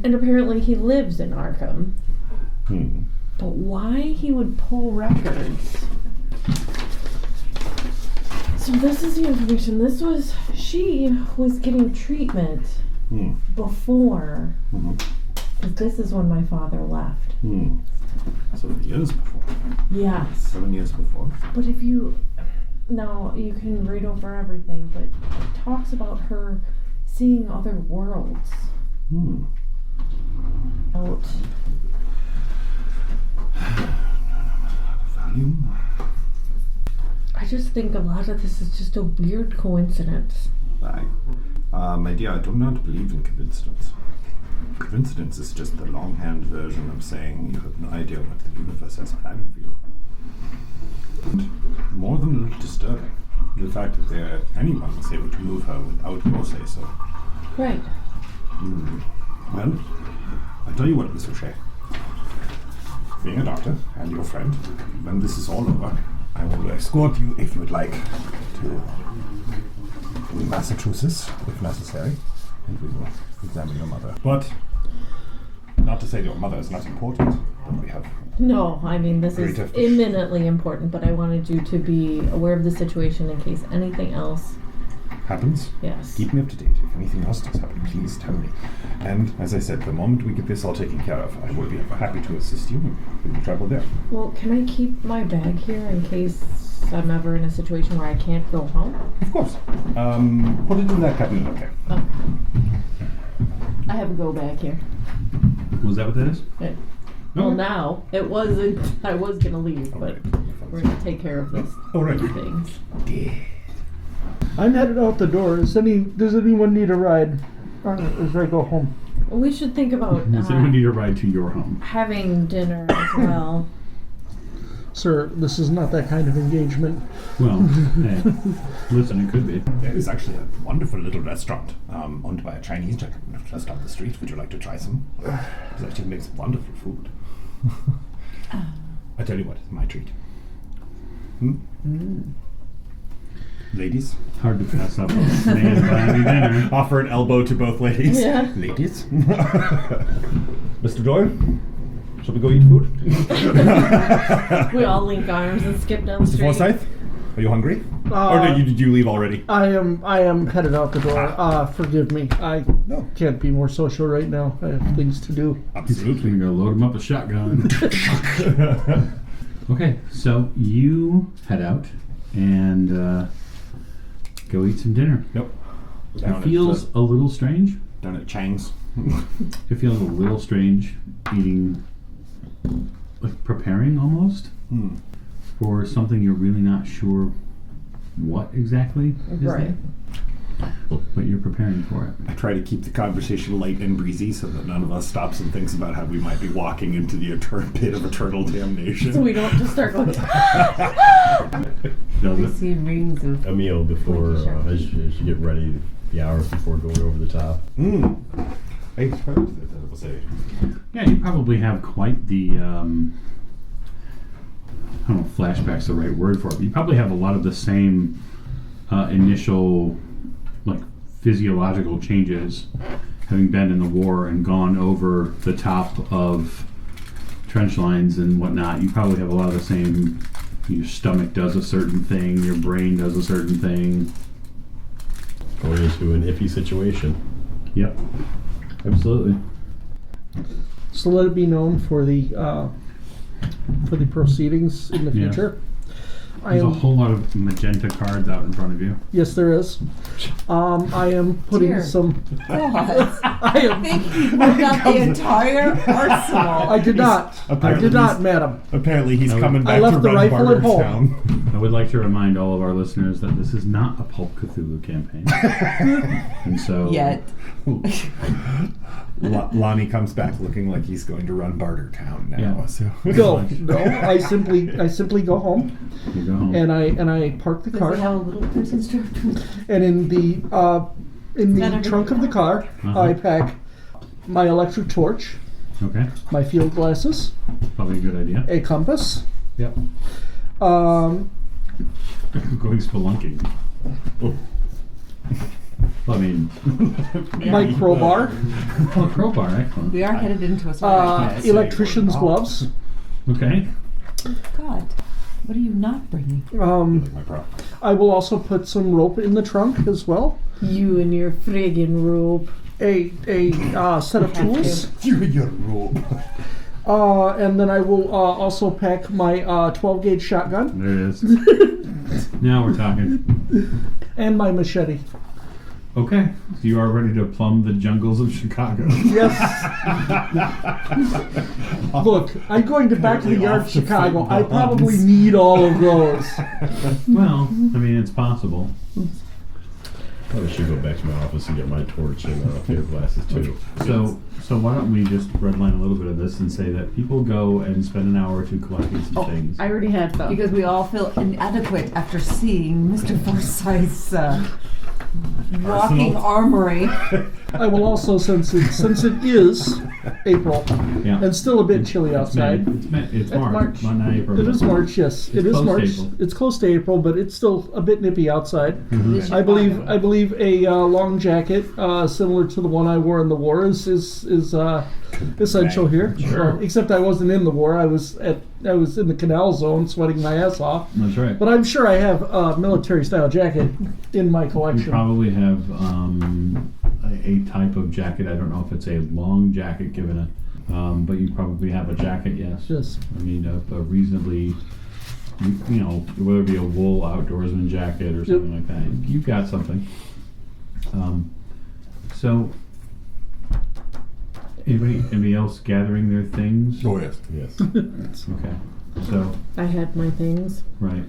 And apparently he lives in Arkham. But why he would pull records? So this is the information. She was getting treatment before. But this is when my father left. So years before. Yes. 7 years before. But now you can read over everything, but it talks about her seeing other worlds. Out. Volume? I just think a lot of this is just a weird coincidence. My dear, I do not believe in coincidence. Coincidence is just the longhand version of saying you have no idea what the universe has planned for you. And more than a little disturbing, the fact that anyone was able to move her without your say-so. Right. Well, I'll tell you what, Miss O'Shea. Being a doctor and your friend, when this is all over, I will escort you, if you would like, to Massachusetts, if necessary, and we will examine your mother. But, not to say that your mother is not important, but we have... No, I mean, this is Great. imminently important, but I wanted you to be aware of the situation in case anything else. happens. Yes. Keep me up to date. If anything else does happen, please tell me. And, as I said, the moment we get this all taken care of, I will be happy to assist you. We will travel there. Well, can I keep my bag here in case I'm ever in a situation where I can't go home? Of course. Put it in that cabinet, okay? Okay. I have a go bag here. Was that what that is? Okay. Well, now it wasn't. I was gonna leave, but we're gonna take care of this things. I'm headed out the door. Does anyone need a ride? Or as I go home? We should think about Does anyone need a ride to your home? having dinner as well. Sir, this is not that kind of engagement. Well, hey, listen, it could be. There is actually a wonderful little restaurant owned by a Chinese gentleman just down the street. Would you like to try some? It actually makes wonderful food. I tell you what, it's my treat. Ladies? Hard to pass up a man buying dinner. Offer an elbow to both ladies. Yeah. Ladies? Mr. Doyle? Shall we go eat food? We all link arms and skip down the Mr. street. Forsyth? Are you hungry? Did you leave already? I am headed out the door. Forgive me. I can't be more social right now. I have things to do. Absolutely. You're going to load him up a shotgun. Okay, so you head out and go eat some dinner. Nope. It feels a little strange. Down at Chang's. It feels a little strange eating, like preparing almost for something you're really not sure what exactly is Right. there. But you're preparing for it. I try to keep the conversation light and breezy so that none of us stops and thinks about how we might be walking into the pit of eternal damnation. So we don't just start going. Does I it? see rings of. A meal before, as you get ready, the hours before going over the top. That was a Yeah, you probably have quite the, I don't know if flashback's the right word for it, but you probably have a lot of the same initial, like, physiological changes, having been in the war and gone over the top of trench lines and whatnot. You probably have a lot of the same, your stomach does a certain thing, your brain does a certain thing. Going into an iffy situation. Yep, absolutely. So let it be known for the proceedings in the Yeah. future. I There's a am, whole lot of magenta cards out in front of you. yes, there is. I am putting Dear. some. God. I am. Think you put out the entire arsenal. I did not. I apparently did not, he's- madam. Apparently he's I coming I back to left the run rifle at home. Bartertown. I would like to remind all of our listeners that this is not a Pulp Cthulhu campaign. And so Yet. Lonnie comes back looking like he's going to run Bartertown now. Yeah. So. No. I simply go home you go home. and I park the Does car. it have a little person's directory? And in the Not trunk of the car, I pack my electric torch, Okay, my field glasses, probably a good idea. a compass, Yep. um, Going spelunking. Well, I mean, my crowbar, oh, crowbar, excellent. We are headed into a sort of electrician's gloves. Okay. God, what are you not bringing? My prop. I will also put some rope in the trunk as well. You and your friggin' rope. A set of tools. You and your robe. And then I will also pack my 12-gauge shotgun There it is. Now we're talking. and my machete. Okay, so you are ready to plumb the jungles of Chicago. Yes. Look, I'm going to back to the yard of Chicago. I probably need all of those. Well, I mean, it's possible. Probably should go back to my office and get my torch and field glasses too. So why don't we just redline a little bit of this and say that people go and spend an hour or two collecting some things. I already had them. Because we all feel inadequate after seeing Mr. Forsyth's walking armory. I will also, since it is April Yeah. and still a bit chilly outside. It's March. Not April. It is March, yes. It is close to March. April. It's close to April, but it's still a bit nippy outside. Mm-hmm. I believe a long jacket similar to the one I wore in the war is essential here. Sure. Except I wasn't in the war. I was in the canal zone sweating my ass off. That's right. But I'm sure I have a military style jacket in my You collection. probably have a type of jacket. I don't know if it's a long jacket given it, but you probably have a jacket, yes. Yes. I mean, a reasonably, you know, whether it be a wool outdoorsman jacket or something like that. You've got something. So, anybody else gathering their things? Oh, yes. Yes. Okay. So, I had my things. right.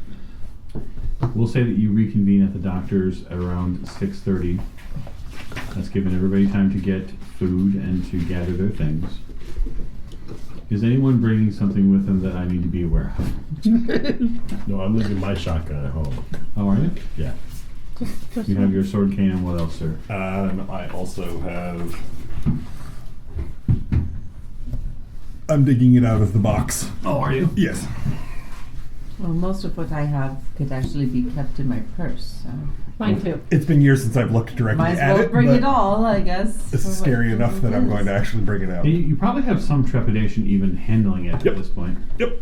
We'll say that you reconvene at the doctor's at around 6:30. That's giving everybody time to get food and to gather their things. Is anyone bringing something with them that I need to be aware of? No, I'm leaving my shotgun at home. Oh, are you? Yeah. You have your sword, cane, and what else, sir? I also have. I'm digging it out of the box. Oh, are you? Yes. Well, most of what I have could actually be kept in my purse. So. Mine too. It's been years since I've looked directly Might as at well it. bring but it all, I guess. This is scary enough that I'm going to actually bring it out. You probably have some trepidation even handling it Yep. at this point. Yep.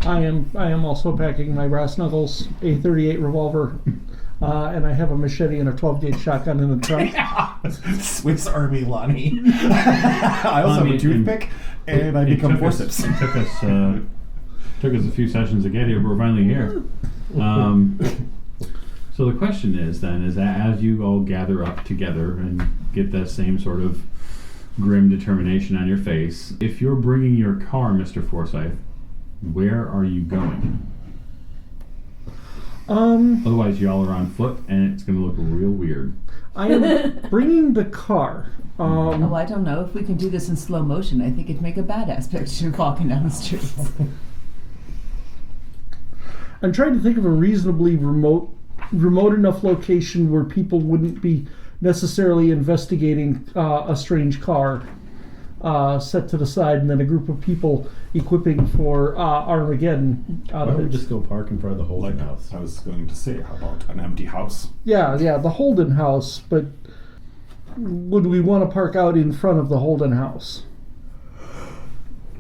I am also packing my brass knuckles, a .38 revolver, and I have a machete and a 12-gauge shotgun in the trunk. Swiss Army Lonnie. I also have a toothpick, and I become forceps. It took us a few sessions to get here, but we're finally here. So the question is then, is that as you all gather up together and get that same sort of grim determination on your face, if you're bringing your car, Mr. Forsyth, where are you going? Otherwise, y'all are on foot, and it's going to look real weird. I am bringing the car. Oh, I don't know. If we can do this in slow motion, I think it'd make a badass picture walking down the streets. I'm trying to think of a reasonably remote enough location where people wouldn't be necessarily investigating a strange car set to the side, and then a group of people equipping for Armageddon. Why don't we just go park in front of the Holden house? I was going to say, how about an empty house? Yeah, the Holden house, but would we want to park out in front of the Holden house?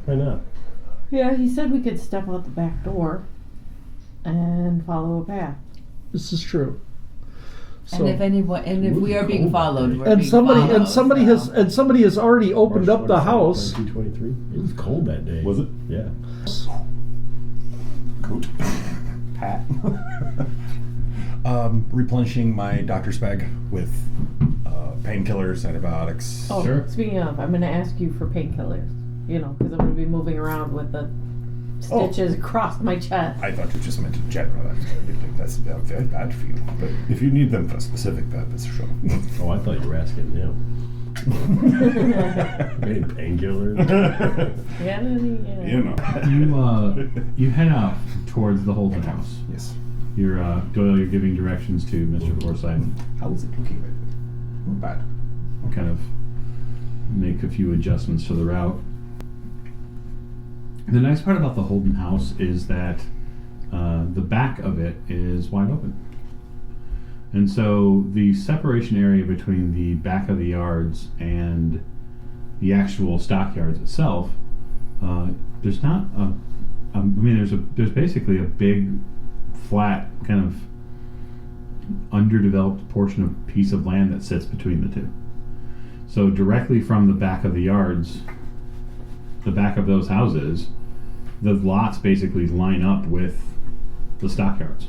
Why not? Yeah, he said we could step out the back door and follow a path. This is true. So, if we are being followed, we're and being somebody followed, somebody has already opened up the house. 1923. It was cold that day. Was it? Yeah. Coat. Pat. Replenishing my doctor's bag with painkillers, antibiotics. Oh, Sure. Speaking of, I'm going to ask you for painkillers. You know, because I'm going to be moving around with the stitches across my chest. I thought you just meant in general. That's very bad for you. But if you need them for a specific purpose, sure. Oh, I thought you were asking him. Any painkillers? Yeah. You know. You head out towards the Holden house. Yes. Doyle, you're giving directions to Mr. Forsyth. How is it looking? Not bad. Kind of make a few adjustments to the route. The nice part about the Holden house is that the back of it is wide open. And so the separation area between the back of the yards and the actual stockyards itself, there's not there's basically a big, flat, kind of underdeveloped portion of piece of land that sits between the two. So directly from the back of the yards, the back of those houses, the lots basically line up with the stockyards.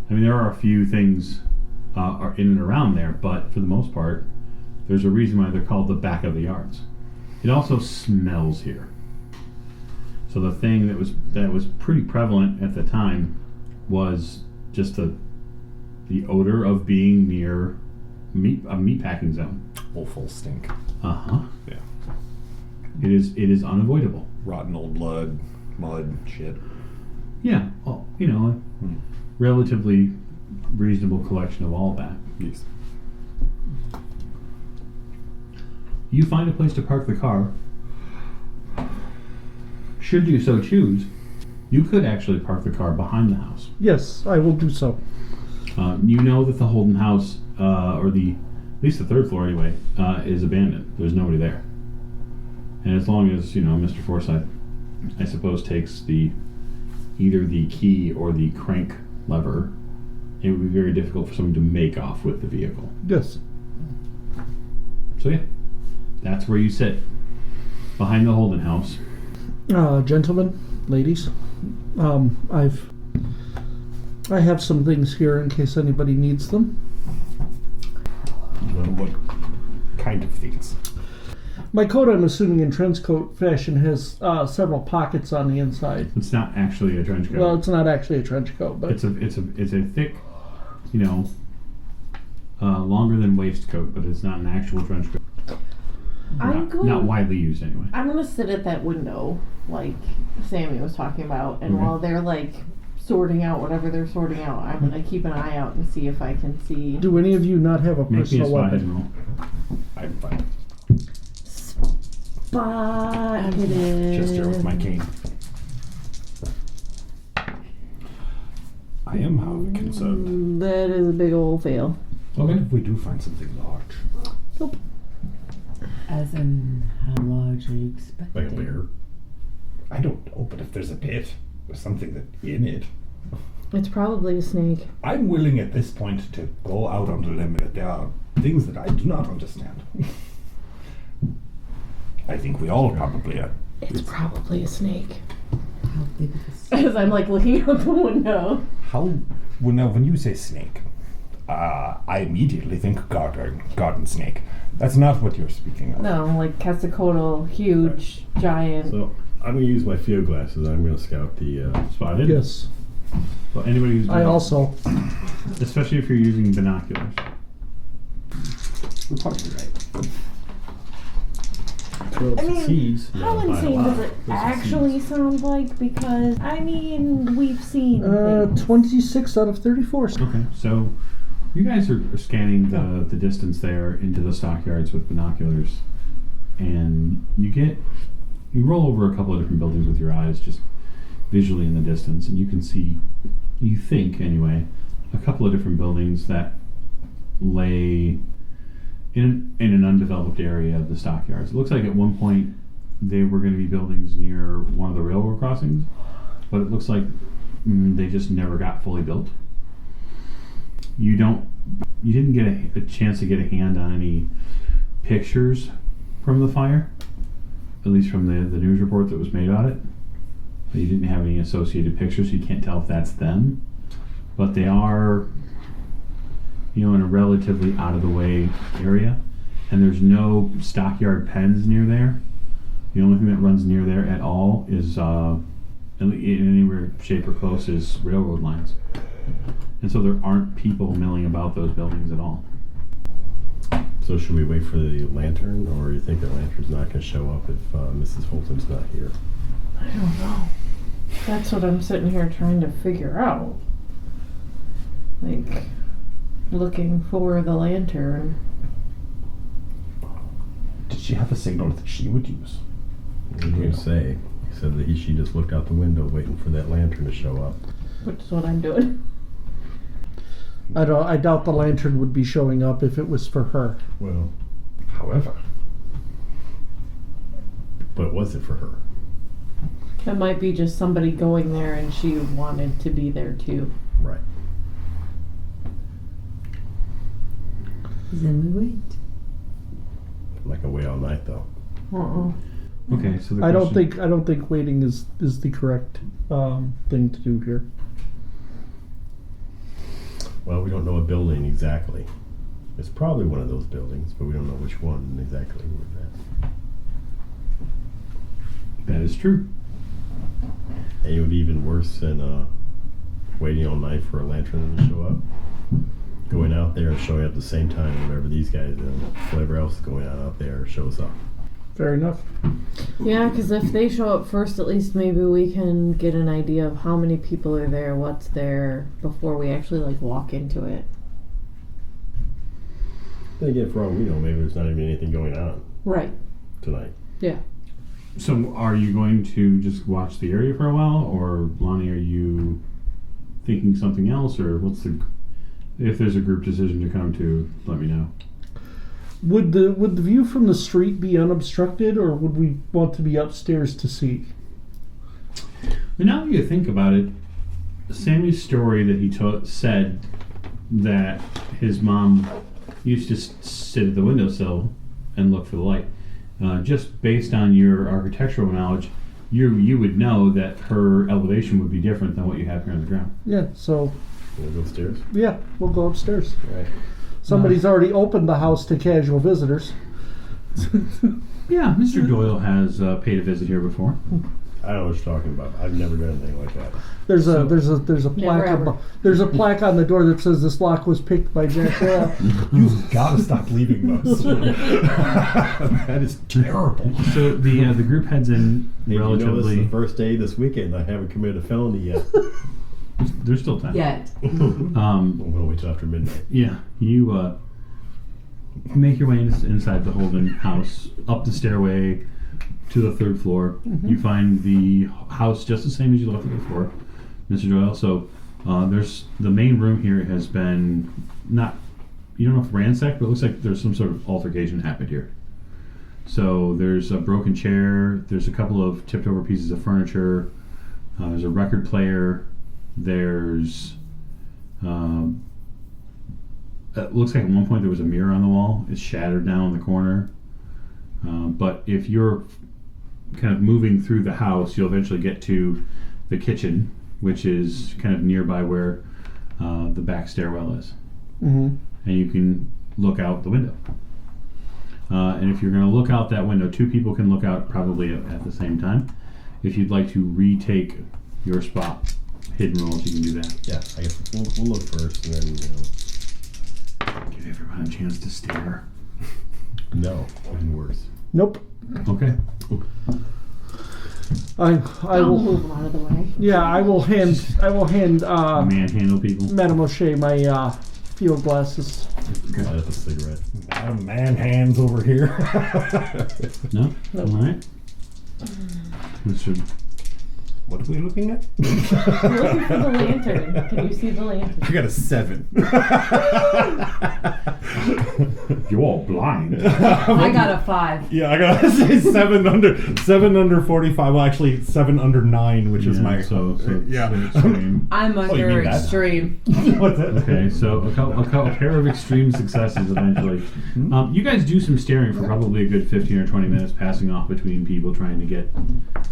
I mean, there are a few things are in and around there, but for the most part, there's a reason why they're called the back of the yards. It also smells here. So the thing that was pretty prevalent at the time was just the odor of being near a meat packing zone. Awful stink. Uh-huh. Yeah. It is unavoidable. Rotten old blood, mud, shit. Yeah. Well, relatively reasonable collection of all that. Yes. You find a place to park the car. Should you so choose, you could actually park the car behind the house. Yes, I will do so. You know that the Holden house, or at least the third floor anyway, is abandoned. There's nobody there. And as long as, Mr. Forsyth, I suppose, takes either the key or the crank lever, it would be very difficult for someone to make off with the vehicle. Yes. So yeah, that's where you sit, behind the Holden house. Gentlemen, ladies, I have some things here in case anybody needs them. What kind of things? My coat, I'm assuming in trench coat fashion, has several pockets on the inside. It's not actually a trench coat. Well, it's not actually a trench coat, but It's a thick, longer than waistcoat, but it's not an actual trench coat. Not widely used anyway. I'm gonna sit at that window, like Sammy was talking about, and Okay. while they're like sorting out whatever they're sorting out, I'm gonna keep an eye out and see if I can see. do any of you not have a Make me a personal spot weapon? hidden roll. I'm fine. Spot Just here with my cane. I am, however, concerned. That is a big old fail. What if we do find something large? As in, how large are you expecting? Like a bear. I don't know, but if there's a pit, there's something in it. It's probably a snake. I'm willing at this point to go out on the limb that there are things that I do not understand. I think we all probably are. It's probably a snake. How big of a snake? As I'm like looking out the window. When you say snake, I immediately think garden snake. That's not what you're speaking of. No, like Quetzalcoatl, huge, giant. So I'm going to use my field glasses. I'm going to scout the Spotted? Yes. Well, anybody who's I also. especially if you're using binoculars. You're probably right. I mean, how insane does it actually sound like? Because, I mean, we've seen things. 26 out of 34. Okay, so you guys are scanning the distance there into the stockyards with binoculars, and you roll over a couple of different buildings with your eyes, just visually in the distance, and you can see, you think anyway, a couple of different buildings that lay in an undeveloped area of the stockyards. It looks like at one point they were going to be buildings near one of the railroad crossings, but it looks like they just never got fully built. You didn't get a chance to get a hand on any pictures from the fire, at least from the news report that was made on it. But you didn't have any associated pictures, so you can't tell if that's them. But they are, in a relatively out of the way area, and there's no stockyard pens near there. The only thing that runs near there at all is, in anywhere shape or close, is railroad lines. And so there aren't people milling about those buildings at all. So should we wait for the lantern, or you think the lantern's not going to show up if Mrs. Fulton's not here? I don't know. That's what I'm sitting here trying to figure out. Like, looking for the lantern. Did she have a signal that she would use? What did you say? He said that she just looked out the window waiting for that lantern to show up. Which is what I'm doing. I doubt the lantern would be showing up if it was for her. Well, However, but was it for her? It might be just somebody going there and she wanted to be there too. Right. Then we wait. I'm not going to wait all night, though. Okay, so I don't think waiting is the correct thing to do here. Well, we don't know a building exactly. It's probably one of those buildings, but we don't know which one exactly where that. That is true. And it would be even worse than waiting all night for a lantern to show up. Going out there and showing up at the same time whenever these guys and whoever else is going out there shows up. Fair enough. Yeah, because if they show up first, at least maybe we can get an idea of how many people are there, what's there, before we actually walk into it. Then again, for all we know, maybe there's not even anything going on Right. tonight. Yeah. So are you going to just watch the area for a while, or Lonnie, are you thinking something else, or if there's a group decision to come to, let me know. Would the view from the street be unobstructed, or would we want to be upstairs to see? But now that you think about it, Sammy's story that he said that his mom used to sit at the windowsill and look for the light. Just based on your architectural knowledge, you would know that her elevation would be different than what you have here on the ground. Yeah, so We'll go upstairs. yeah, we'll go upstairs. Right. Somebody's already opened the house to casual visitors. Yeah, Mr. Doyle has paid a visit here before. I don't know what you're talking about. I've never done anything like that. There's a plaque ever. there's a plaque on the door that says this lock was picked by Jack Elias. you've got to stop leaving those. That is terrible. So the group heads in Hey, you know this is relatively. the first day this weekend. I haven't committed a felony yet. There's still time. Yet. I'm going to wait till after midnight. Yeah, you make your way inside the Holden house, up the stairway to the third floor. You find the house just the same as you left it before, Mr. Doyle. So there's the main room here has been you don't know if ransacked, but it looks like there's some sort of altercation happened here. So there's a broken chair. There's a couple of tipped over pieces of furniture. There's a record player. There's it looks like at one point there was a mirror on the wall. It's shattered down in the corner. But if you're kind of moving through the house, you'll eventually get to the kitchen, which is kind of nearby where the back stairwell is. Mm-hmm. And you can look out the window. And if you're going to look out that window, 2 people can look out probably at the same time. If you'd like to retake your spot, hidden rolls, you can do that. Yeah, I guess we'll look first, and then Give everyone a chance to stare. no, even worse. Nope. Okay. I I'll will. move them out of the way. Yeah, I will hand. Manhandle people. Madame O'Shea my field glasses. Light up a cigarette. Man hands over here. No? Nope. All right. What are we looking at? I'm looking for the lantern. Can you see the lantern? I got a 7. You're blind. I got a 5. Yeah, I gotta say 7 under 45. Well, actually 7 under 9, which is Yeah, my so yeah. extreme. I'm you under mean that? extreme. What's that? Okay, so a pair of extreme successes eventually. You guys do some staring for probably a good 15 or 20 minutes, passing off between people, trying to get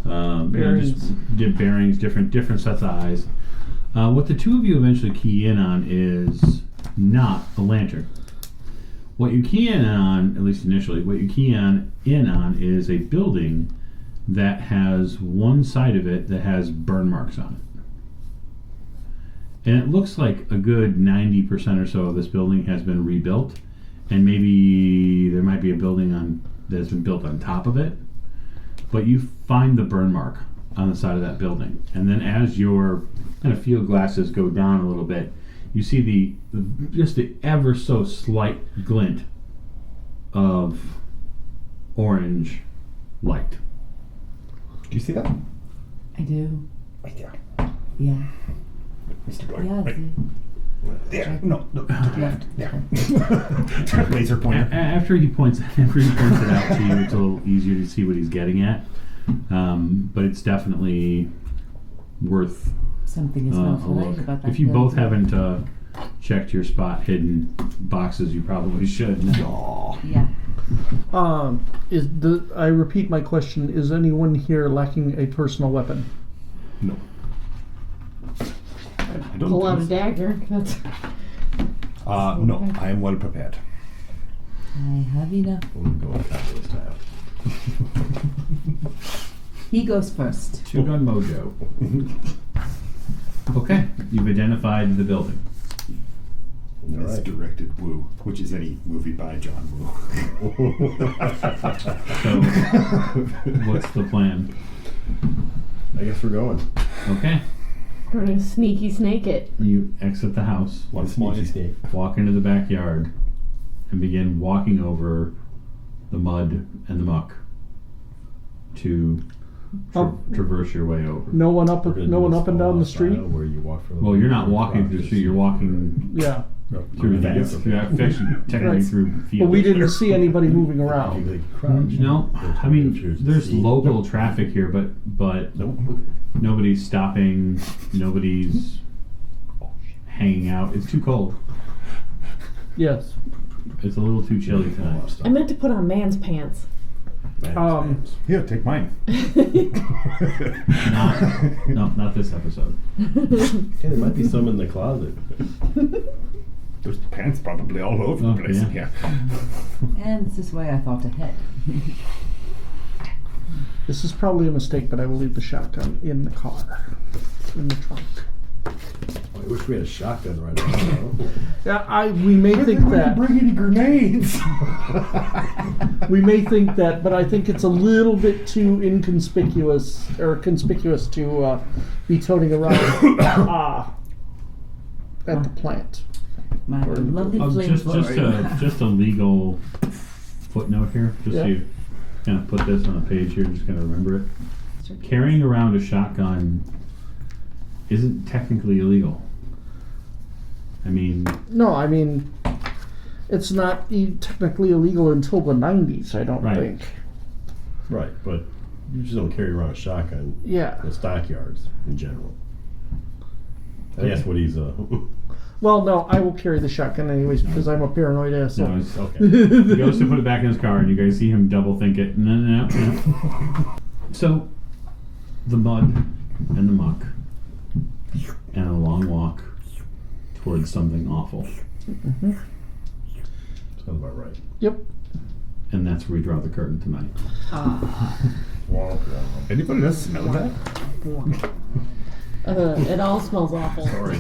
Bearings. bearings, different sets of eyes. What the 2 of you eventually key in on is not a lantern. What you key in on, at least initially, is a building that has one side of it that has burn marks on it. And it looks like a good 90% or so of this building has been rebuilt, and maybe there might be a building that's been built on top of it. But you find the burn mark on the side of that building, and then as your kind of field glasses go down a little bit, you see just the ever so slight glint of orange light. Do you see that? I do. Right there. Yeah. Mr. Doyle. Yeah. Right. There. No. Left. There. Laser pointer. After he points it out to you, it's a little easier to see what he's getting at. But it's definitely worth Something is a not right look. about that. If you both building. haven't checked your spot hidden boxes, you probably should. Yeah. I repeat my question: is anyone here lacking a personal weapon? No. I don't Pull out a think so. dagger. That's No, I am well prepared. I have enough. We'll go with capitalist style. He goes first. Two-gun mojo. Okay, you've identified the building. All It's right. directed Woo, which is any movie by John Woo. So, what's the plan? I guess we're going. Okay, We're gonna sneaky snake it. you exit the house, One sneaky snake. walk into the backyard, and begin walking over the mud and the muck to traverse your way over. No one up. We're gonna No do one this up and down all the street. style Where you walk from Well, you're not walking through the street, you're walking Yeah. through the fence. technically Right. through But fields. we didn't see anybody moving around. No, I mean, there's local traffic here, but Nope. nobody's stopping, nobody's hanging out. It's too cold. Yes. It's a little too chilly tonight. I meant to put on man's pants. Here, take mine. Not this episode. Hey, there might be some in the closet. There's pants probably all over Oh, the place in yeah. here. And this is why I thought ahead. This is probably a mistake, but I will leave the shotgun in the car, in the trunk. I wish we had a shotgun right now. Yeah, we may think that. Bring any grenades? We may think that, but I think it's a little bit too inconspicuous or conspicuous to be toting around at the plant. My lovely flame Just a legal footnote here, just Yeah. so you kind of put this on a page here, just kind of remember it. Carrying around a shotgun isn't technically illegal. I mean, No, I mean, it's not technically illegal until the 90s, I don't Right. think. Right, but you just don't carry around a shotgun Yeah. in stockyards in general. That's what he's Well, no, I will carry the shotgun anyways because I'm a paranoid asshole. No, it's, okay. he goes to put it back in his car, and you guys see him double think it. No. So, the mud and the muck, and a long walk towards something awful. Sounds about right. Yep. And that's where we draw the curtain tonight. Anybody else smell that? It all smells awful. Sorry.